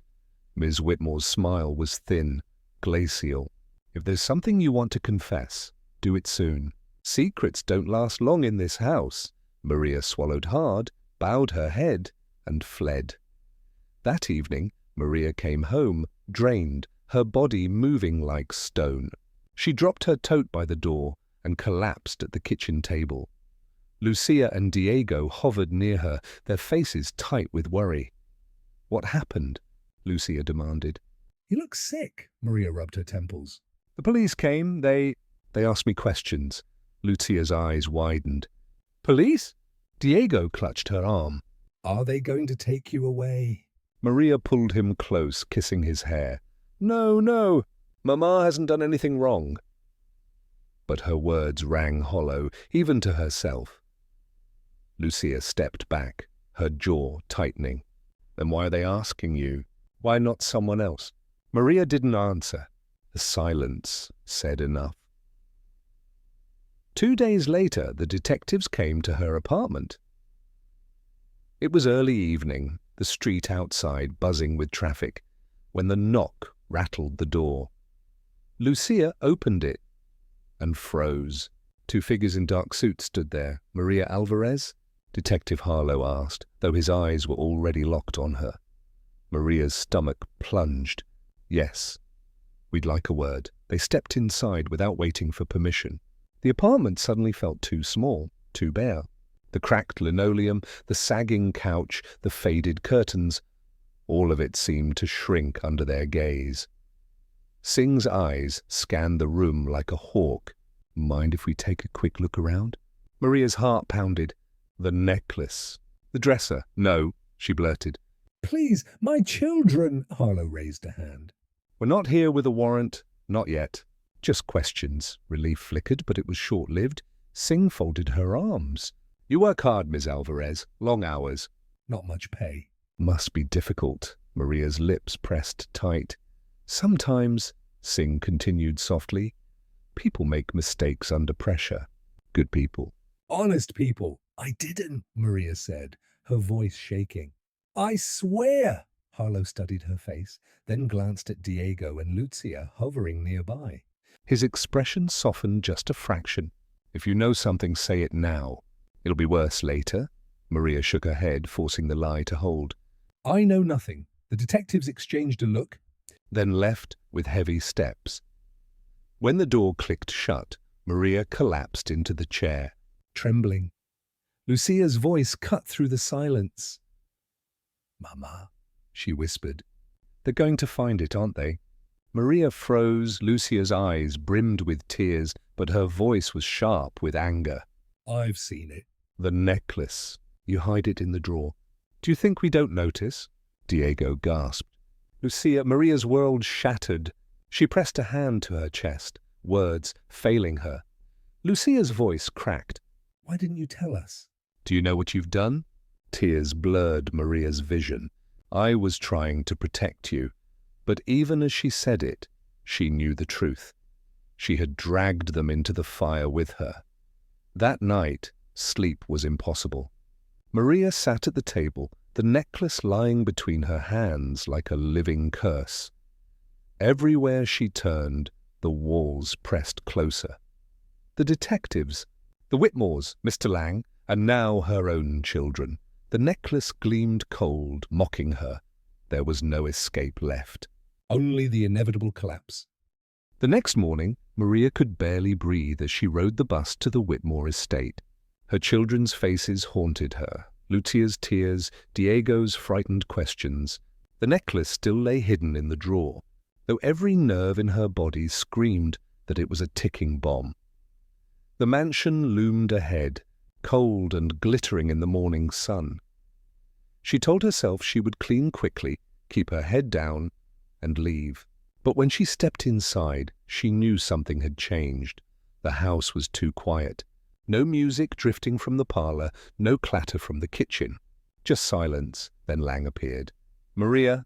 Ms. Whitmore's smile was thin, glacial. If there's something you want to confess, do it soon. Secrets don't last long in this house. Maria swallowed hard, bowed her head, and fled. That evening, Maria came home, drained, her body moving like stone. She dropped her tote by the door and collapsed at the kitchen table. Lucia and Diego hovered near her, their faces tight with worry. What happened? Lucia demanded. You look sick, Maria rubbed her temples. The police came. They asked me questions. Lucia's eyes widened. Police? Diego clutched her arm. Are they going to take you away? Maria pulled him close, kissing his hair. No, no. Mama hasn't done anything wrong. But her words rang hollow, even to herself. Lucia stepped back, her jaw tightening. Then why are they asking you? Why not someone else? Maria didn't answer. The silence said enough. 2 days later, the detectives came to her apartment. It was early evening, the street outside buzzing with traffic, when the knock rattled the door. Lucia opened it and froze. 2 figures in dark suits stood there. Maria Alvarez? Detective Harlow asked, though his eyes were already locked on her. Maria's stomach plunged. Yes. We'd like a word. They stepped inside without waiting for permission. The apartment suddenly felt too small, too bare. The cracked linoleum, the sagging couch, the faded curtains, all of it seemed to shrink under their gaze. Singh's eyes scanned the room like a hawk. Mind if we take a quick look around? Maria's heart pounded. The necklace. The dresser. No, she blurted. Please, my children, Harlow raised a hand. We're not here with a warrant. Not yet. Just questions. Relief flickered, but it was short-lived. Singh folded her arms. You work hard, Ms. Alvarez. Long hours. Not much pay. Must be difficult. Maria's lips pressed tight. Sometimes, Singh continued softly, people make mistakes under pressure. Good people. Honest people. I didn't, Maria said, her voice shaking. I swear! Harlow studied her face, then glanced at Diego and Lucia hovering nearby. His expression softened just a fraction. If you know something, say it now. It'll be worse later. Maria shook her head, forcing the lie to hold. I know nothing. The detectives exchanged a look, then left with heavy steps. When the door clicked shut, Maria collapsed into the chair, trembling. Lucia's voice cut through the silence. Mama, she whispered. They're going to find it, aren't they? Maria froze. Lucia's eyes brimmed with tears, but her voice was sharp with anger. I've seen it. The necklace. You hide it in the drawer. Do you think we don't notice? Diego gasped. Maria's world shattered. She pressed a hand to her chest, words failing her. Lucia's voice cracked. Why didn't you tell us? Do you know what you've done? Tears blurred Maria's vision. I was trying to protect you. But even as she said it, she knew the truth. She had dragged them into the fire with her. That night, sleep was impossible. Maria sat at the table, the necklace lying between her hands like a living curse. Everywhere she turned, the walls pressed closer. The detectives, the Whitmores, Mr. Lang, and now her own children. The necklace gleamed cold, mocking her. There was no escape left. Only the inevitable collapse. The next morning, Maria could barely breathe as she rode the bus to the Whitmore estate. Her children's faces haunted her, Lucia's tears, Diego's frightened questions. The necklace still lay hidden in the drawer, though every nerve in her body screamed that it was a ticking bomb. The mansion loomed ahead, cold and glittering in the morning sun. She told herself she would clean quickly, keep her head down, and leave. But when she stepped inside, she knew something had changed. The house was too quiet. No music drifting from the parlor, no clatter from the kitchen. Just silence. Then Lang appeared. "Maria."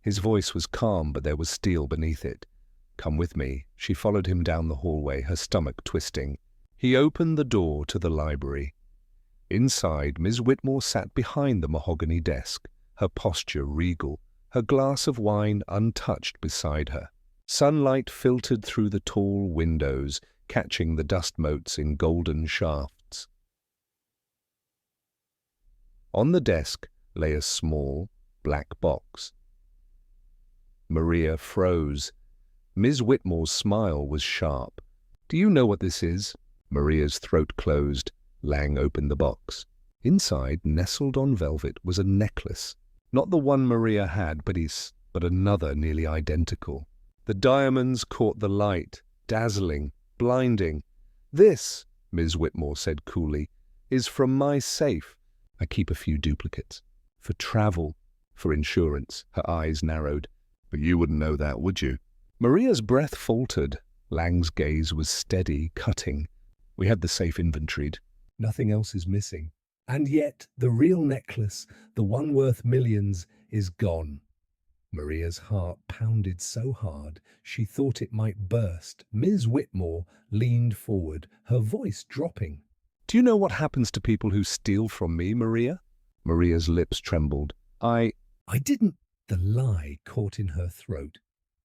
His voice was calm, but there was steel beneath it. "Come with me." She followed him down the hallway, her stomach twisting. He opened the door to the library. Inside, Miss Whitmore sat behind the mahogany desk, her posture regal, her glass of wine untouched beside her. Sunlight filtered through the tall windows, catching the dust motes in golden shafts. On the desk lay a small, black box. Maria froze. Ms. Whitmore's smile was sharp. "Do you know what this is?" Maria's throat closed. Lang opened the box. Inside, nestled on velvet, was a necklace. Not the one Maria had, but another nearly identical. The diamonds caught the light, dazzling, blinding. "This," Ms. Whitmore said coolly, "is from my safe. I keep a few duplicates. For travel, for insurance." Her eyes narrowed. "But you wouldn't know that, would you?" Maria's breath faltered. Lang's gaze was steady, cutting. "We had the safe inventoried. Nothing else is missing. And yet, the real necklace, the one worth millions, is gone." Maria's heart pounded so hard she thought it might burst. Ms. Whitmore leaned forward, her voice dropping. "Do you know what happens to people who steal from me, Maria?" Maria's lips trembled. I didn't." The lie caught in her throat.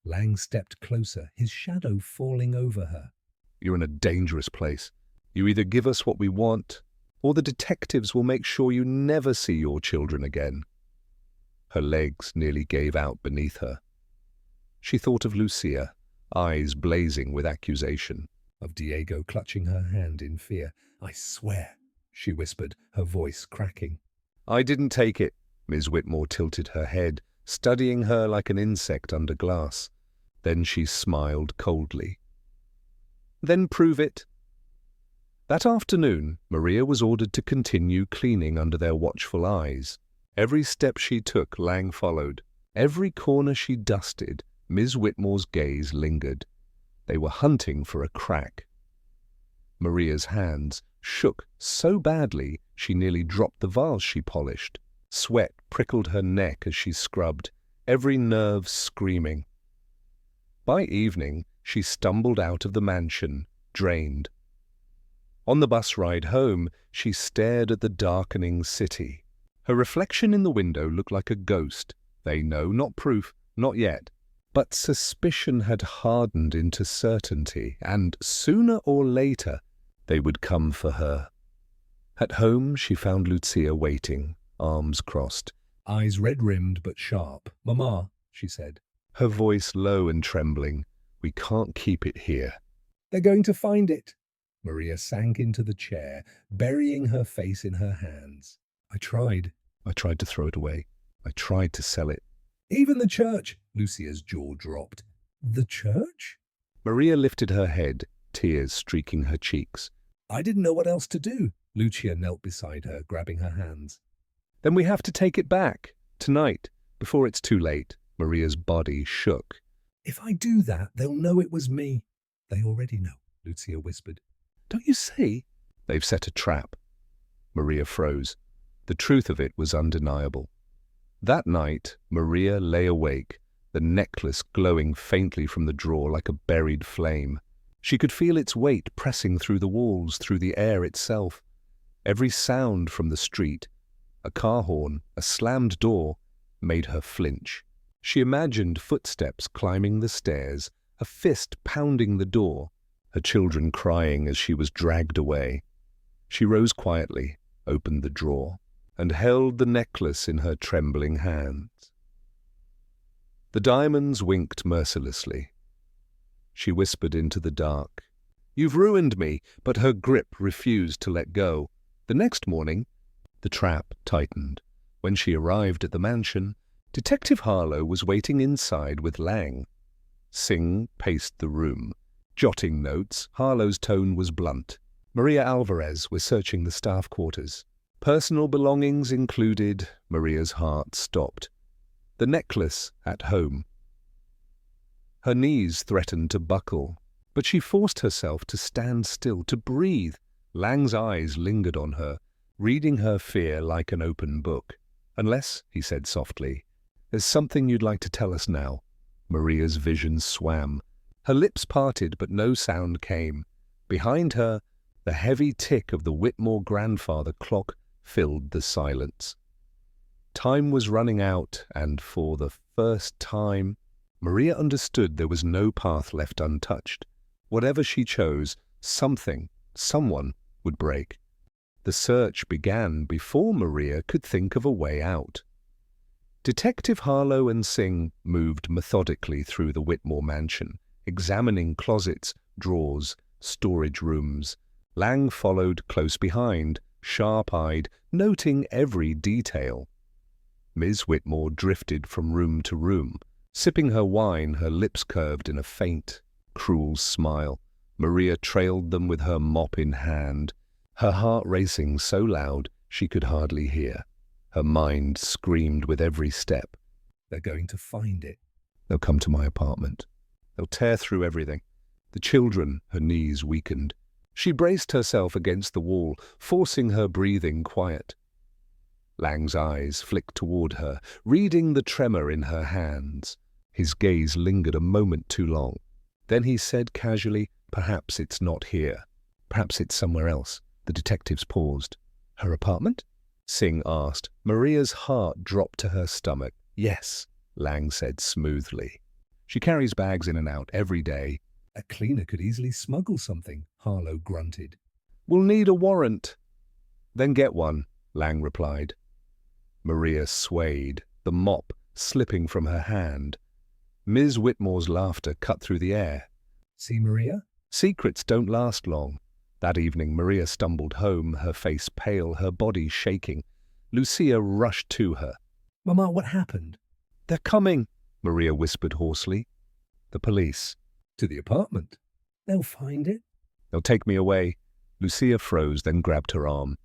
Lang stepped closer, his shadow falling over her. "You're in a dangerous place. You either give us what we want, or the detectives will make sure you never see your children again." Her legs nearly gave out beneath her. She thought of Lucia, eyes blazing with accusation, of Diego clutching her hand in fear. "I swear," she whispered, her voice cracking. "I didn't take it." Ms. Whitmore tilted her head, studying her like an insect under glass. Then she smiled coldly. "Then prove it." That afternoon, Maria was ordered to continue cleaning under their watchful eyes. Every step she took, Lang followed. Every corner she dusted, Ms. Whitmore's gaze lingered. They were hunting for a crack. Maria's hands shook so badly she nearly dropped the vase she polished. Sweat prickled her neck as she scrubbed, every nerve screaming. By evening, she stumbled out of the mansion, drained. On the bus ride home, she stared at the darkening city. Her reflection in the window looked like a ghost. They know, not proof, not yet. But suspicion had hardened into certainty, and sooner or later they would come for her. At home, she found Lucia waiting, arms crossed, eyes red-rimmed but sharp. "Mama," she said, her voice low and trembling, "we can't keep it here." "They're going to find it." Maria sank into the chair, burying her face in her hands. I tried to throw it away. I tried to sell it." "Even the church?" Lucia's jaw dropped. "The church?" Maria lifted her head, tears streaking her cheeks. "I didn't know what else to do." Lucia knelt beside her, grabbing her hands. "Then we have to take it back, tonight, before it's too late." Maria's body shook. "If I do that, they'll know it was me." "They already know," Lucia whispered. "Don't you see?" "They've set a trap." Maria froze. The truth of it was undeniable. That night, Maria lay awake, the necklace glowing faintly from the drawer like a buried flame. She could feel its weight pressing through the walls, through the air itself. Every sound from the street, a car horn, a slammed door, made her flinch. She imagined footsteps climbing the stairs, a fist pounding the door, her children crying as she was dragged away. She rose quietly, opened the drawer, and held the necklace in her trembling hands. The diamonds winked mercilessly. She whispered into the dark, "You've ruined me," but her grip refused to let go. The next morning, the trap tightened. When she arrived at the mansion, Detective Harlow was waiting inside with Lang. Singh paced the room, jotting notes. Harlow's tone was blunt. Maria Alvarez was searching the staff quarters. Personal belongings included. Maria's heart stopped. The necklace at home. Her knees threatened to buckle, but she forced herself to stand still, to breathe. Lang's eyes lingered on her, reading her fear like an open book. "Unless," he said softly, "there's something you'd like to tell us now." Maria's vision swam. Her lips parted, but no sound came. Behind her, the heavy tick of the Whitmore grandfather clock filled the silence. Time was running out, and for the first time, Maria understood there was no path left untouched. Whatever she chose, someone would break. The search began before Maria could think of a way out. Detective Harlow and Singh moved methodically through the Whitmore mansion, examining closets, drawers, storage rooms. Lang followed close behind, sharp-eyed, noting every detail. Ms. Whitmore drifted from room to room, sipping her wine, her lips curved in a faint, cruel smile. Maria trailed them with her mop in hand, her heart racing so loud she could hardly hear. Her mind screamed with every step. "They're going to find it. They'll come to my apartment. They'll tear through everything." The children, her knees weakened. She braced herself against the wall, forcing her breathing quiet. Lang's eyes flicked toward her, reading the tremor in her hands. His gaze lingered a moment too long. Then he said casually, "Perhaps it's not here. Perhaps it's somewhere else." The detectives paused. "Her apartment?" Singh asked. Maria's heart dropped to her stomach. "Yes," Lang said smoothly. "She carries bags in and out every day." "A cleaner could easily smuggle something," Harlow grunted. "We'll need a warrant." "Then get one," Lang replied. Maria swayed, the mop slipping from her hand. Ms. Whitmore's laughter cut through the air. "See, Maria? Secrets don't last long." That evening, Maria stumbled home, her face pale, her body shaking. Lucia rushed to her. "Mama, what happened?" "They're coming," Maria whispered hoarsely. "The police." "To the apartment? They'll find it." "They'll take me away." Lucia froze, then grabbed her arm.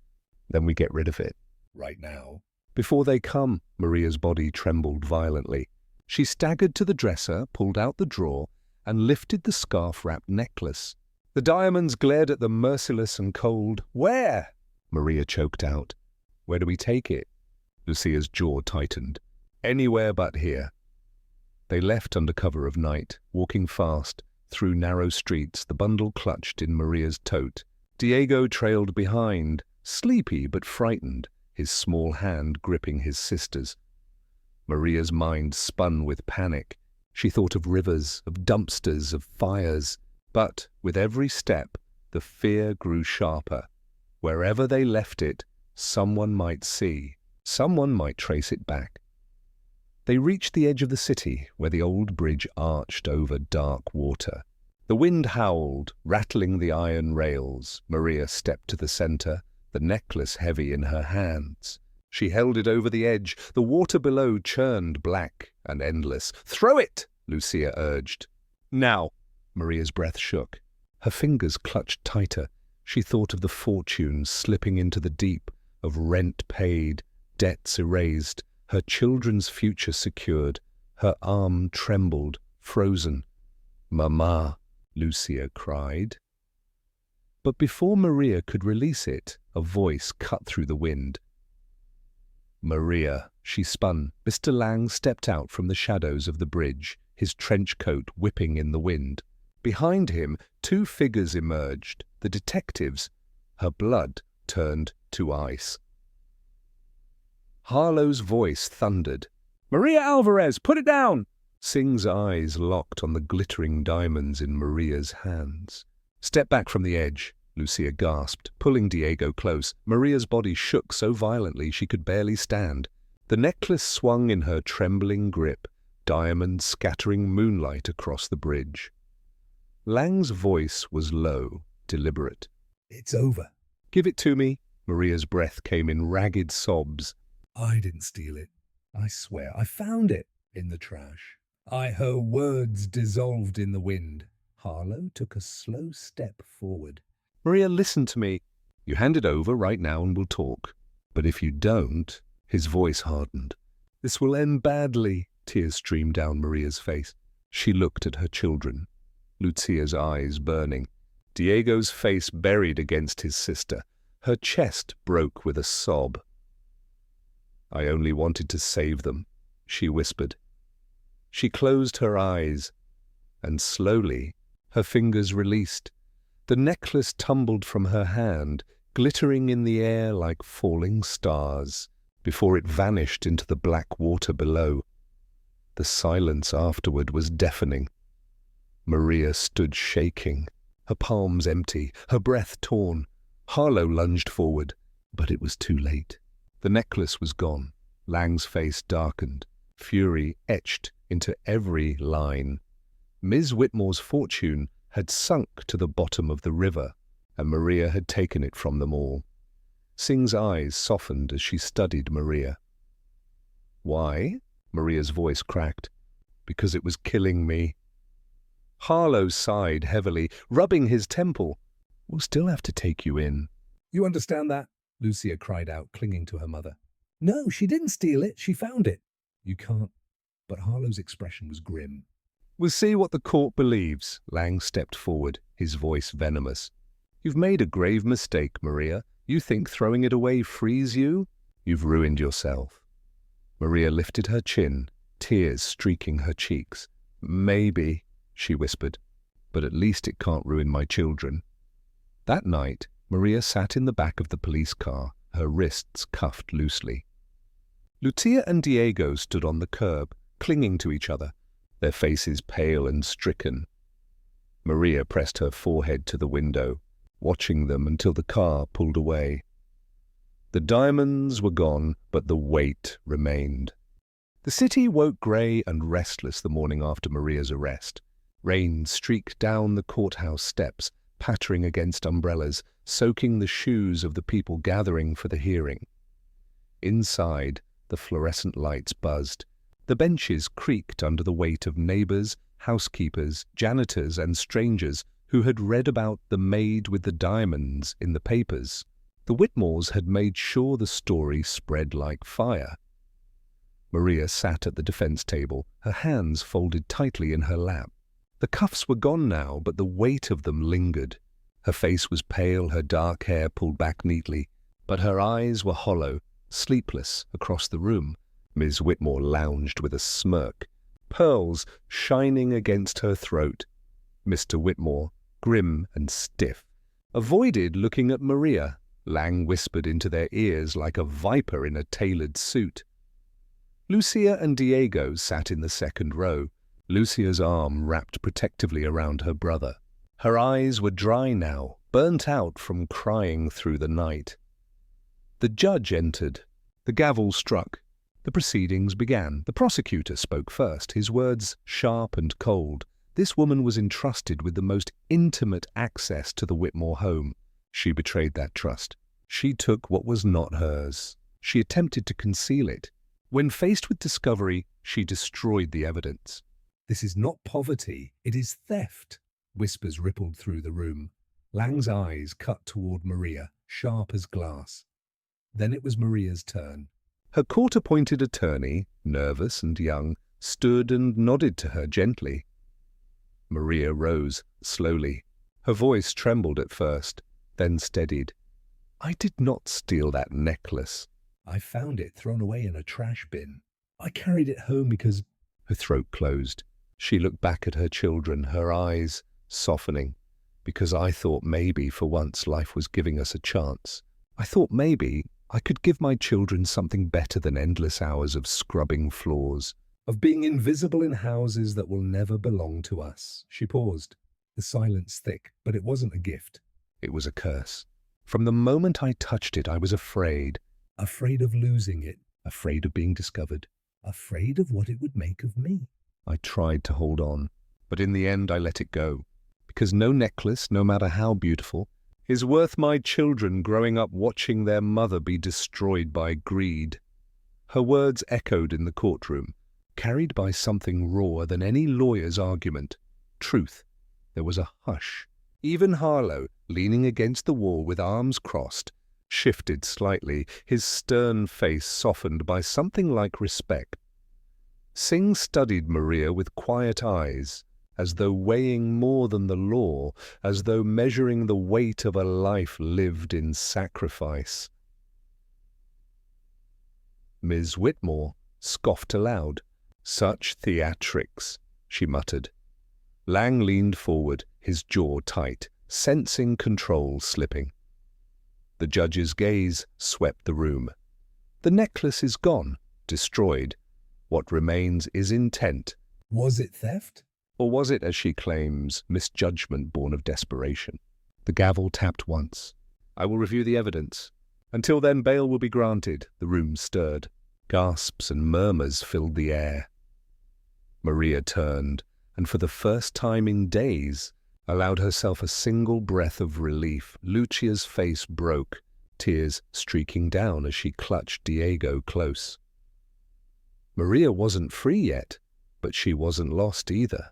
"Then we get rid of it." "Right now?" "Before they come." Maria's body trembled violently. She staggered to the dresser, pulled out the drawer, and lifted the scarf-wrapped necklace. The diamonds glared at them, merciless and cold. "Where?" Maria choked out. "Where do we take it?" Lucia's jaw tightened. "Anywhere but here." They left under cover of night, walking fast, through narrow streets, the bundle clutched in Maria's tote. Diego trailed behind, sleepy but frightened, his small hand gripping his sister's. Maria's mind spun with panic. She thought of rivers, of dumpsters, of fires. But with every step, the fear grew sharper. Wherever they left it, someone might see. Someone might trace it back. They reached the edge of the city, where the old bridge arched over dark water. The wind howled, rattling the iron rails. Maria stepped to the center, the necklace heavy in her hands. She held it over the edge. The water below churned black and endless. "Throw it!" Lucia urged. "Now!" Maria's breath shook. Her fingers clutched tighter. She thought of the fortunes slipping into the deep, of rent paid, debts erased, her children's future secured. Her arm trembled, frozen. "Mama!" Lucia cried. But before Maria could release it, a voice cut through the wind. Maria, she spun. Mr. Lang stepped out from the shadows of the bridge, his trench coat whipping in the wind. Behind him, two figures emerged, the detectives. Her blood turned to ice. Harlow's voice thundered. "Maria Alvarez, put it down!" Singh's eyes locked on the glittering diamonds in Maria's hands. "Step back from the edge," Lucia gasped, pulling Diego close. Maria's body shook so violently she could barely stand. The necklace swung in her trembling grip, diamonds scattering moonlight across the bridge. Lang's voice was low, deliberate. "It's over." "Give it to me." Maria's breath came in ragged sobs. "I didn't steal it. I swear, I found it in the trash." Her words dissolved in the wind. Harlow took a slow step forward. "Maria, listen to me. You hand it over right now and we'll talk. But if you don't," his voice hardened. "This will end badly." Tears streamed down Maria's face. She looked at her children, Lucia's eyes burning, Diego's face buried against his sister. Her chest broke with a sob. "I only wanted to save them," she whispered. She closed her eyes, and slowly her fingers released. The necklace tumbled from her hand, glittering in the air like falling stars, before it vanished into the black water below. The silence afterward was deafening. Maria stood shaking, her palms empty, her breath torn. Harlow lunged forward, but it was too late. The necklace was gone. Lang's face darkened, fury etched into every line. Ms. Whitmore's fortune had sunk to the bottom of the river, and Maria had taken it from them all. Singh's eyes softened as she studied Maria. "Why?" Maria's voice cracked. "Because it was killing me." Harlow sighed heavily, rubbing his temple. "We'll still have to take you in." "You understand that?" Lucia cried out, clinging to her mother. "No, she didn't steal it. She found it." "You can't." But Harlow's expression was grim. "We'll see what the court believes." Lang stepped forward, his voice venomous. "You've made a grave mistake, Maria. You think throwing it away frees you? You've ruined yourself." Maria lifted her chin, tears streaking her cheeks. "Maybe," she whispered, "but at least it can't ruin my children." That night, Maria sat in the back of the police car, her wrists cuffed loosely. Lucia and Diego stood on the curb, clinging to each other, their faces pale and stricken. Maria pressed her forehead to the window, watching them until the car pulled away. The diamonds were gone, but the weight remained. The city woke grey and restless the morning after Maria's arrest. Rain streaked down the courthouse steps, pattering against umbrellas, soaking the shoes of the people gathering for the hearing. Inside, the fluorescent lights buzzed. The benches creaked under the weight of neighbors, housekeepers, janitors, and strangers who had read about the maid with the diamonds in the papers. The Whitmores had made sure the story spread like fire. Maria sat at the defense table, her hands folded tightly in her lap. The cuffs were gone now, but the weight of them lingered. Her face was pale, her dark hair pulled back neatly, but her eyes were hollow, sleepless across the room. Ms. Whitmore lounged with a smirk, pearls shining against her throat. Mr. Whitmore, grim and stiff, avoided looking at Maria. Lang whispered into their ears like a viper in a tailored suit. Lucia and Diego sat in the second row, Lucia's arm wrapped protectively around her brother. Her eyes were dry now, burnt out from crying through the night. The judge entered. The gavel struck. The proceedings began. The prosecutor spoke first, his words sharp and cold. This woman was entrusted with the most intimate access to the Whitmore home. She betrayed that trust. She took what was not hers. She attempted to conceal it. When faced with discovery, she destroyed the evidence. "This is not poverty, it is theft," whispers rippled through the room. Lang's eyes cut toward Maria, sharp as glass. Then it was Maria's turn. Her court-appointed attorney, nervous and young, stood and nodded to her gently. Maria rose, slowly. Her voice trembled at first, then steadied. "I did not steal that necklace. I found it thrown away in a trash bin. I carried it home because Her throat closed. She looked back at her children, her eyes softening. Because I thought maybe for once life was giving us a chance. I thought maybe I could give my children something better than endless hours of scrubbing floors, of being invisible in houses that will never belong to us. She paused, the silence thick, but it wasn't a gift. It was a curse. From the moment I touched it, I was afraid. Afraid of losing it, Afraid of being discovered. afraid of what it would make of me. I tried to hold on, but in the end I let it go. Because no necklace, no matter how beautiful, is worth my children growing up watching their mother be destroyed by greed. Her words echoed in the courtroom, carried by something rawer than any lawyer's argument. Truth. There was a hush. Even Harlow, leaning against the wall with arms crossed, shifted slightly, his stern face softened by something like respect. Singh studied Maria with quiet eyes, as though weighing more than the law, as though measuring the weight of a life lived in sacrifice. Ms. Whitmore scoffed aloud. "Such theatrics," she muttered. Lang leaned forward, his jaw tight, sensing control slipping. The judge's gaze swept the room. The necklace is gone, destroyed. What remains is intent. Was it theft? Or was it, as she claims, misjudgment born of desperation? The gavel tapped once. "I will review the evidence. Until then, bail will be granted." The room stirred. Gasps and murmurs filled the air. Maria turned, and for the first time in days, allowed herself a single breath of relief. Lucia's face broke, tears streaking down as she clutched Diego close. Maria wasn't free yet, but she wasn't lost either.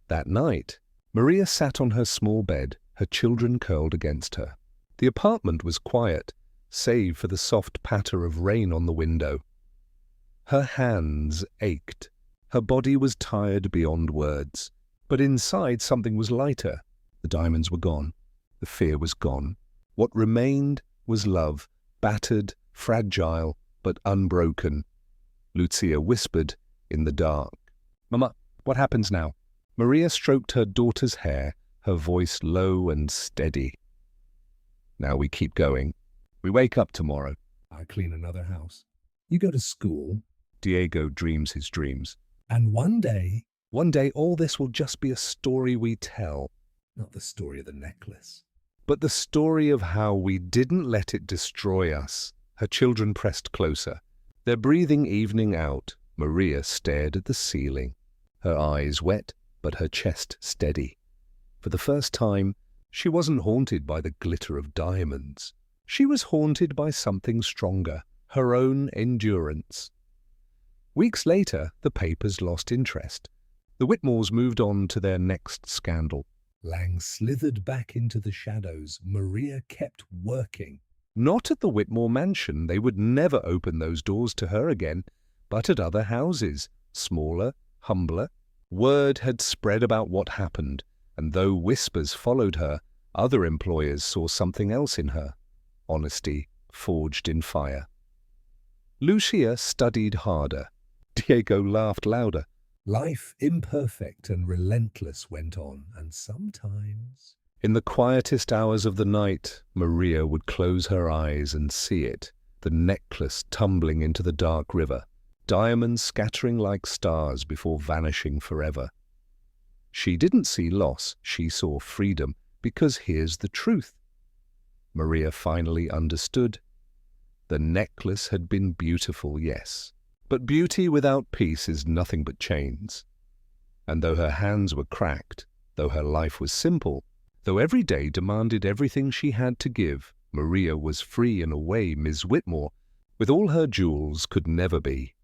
That night, Maria sat on her small bed, her children curled against her. The apartment was quiet, save for the soft patter of rain on the window. Her hands ached. Her body was tired beyond words. But inside something was lighter. The diamonds were gone. The fear was gone. What remained was love, battered, fragile, but unbroken. Lucia whispered in the dark. "Mama, what happens now?" Maria stroked her daughter's hair, her voice low and steady. "Now we keep going. We wake up tomorrow." I clean another house. You go to school. Diego dreams his dreams. And one day, All this will just be a story we tell. not the story of the necklace. But the story of how we didn't let it destroy us. Her children pressed closer. Their breathing evening out, Maria stared at the ceiling. Her eyes wet, but her chest steady. For the first time, she wasn't haunted by the glitter of diamonds. She was haunted by something stronger, her own endurance. Weeks later, the papers lost interest. The Whitmores moved on to their next scandal. Lang slithered back into the shadows. Maria kept working. Not at the Whitmore mansion, they would never open those doors to her again, but at other houses, smaller, humbler. Word had spread about what happened, and though whispers followed her, other employers saw something else in her. Honesty forged in fire. Lucia studied harder. Diego laughed louder. Life, imperfect and relentless, went on, and sometimes... In the quietest hours of the night, Maria would close her eyes and see it, the necklace tumbling into the dark river, diamonds scattering like stars before vanishing forever. She didn't see loss, she saw freedom, because here's the truth. Maria finally understood. The necklace had been beautiful, yes, but beauty without peace is nothing but chains. And though her hands were cracked, though her life was simple, though every day demanded everything she had to give, Maria was free in a way Ms. Whitmore, with all her jewels, could never be.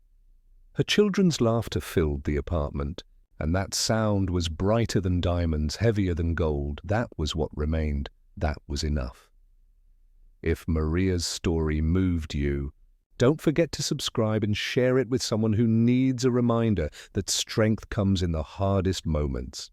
Her children's laughter filled the apartment, and that sound was brighter than diamonds, heavier than gold. That was what remained. That was enough. If Maria's story moved you, don't forget to subscribe and share it with someone who needs a reminder that strength comes in the hardest moments.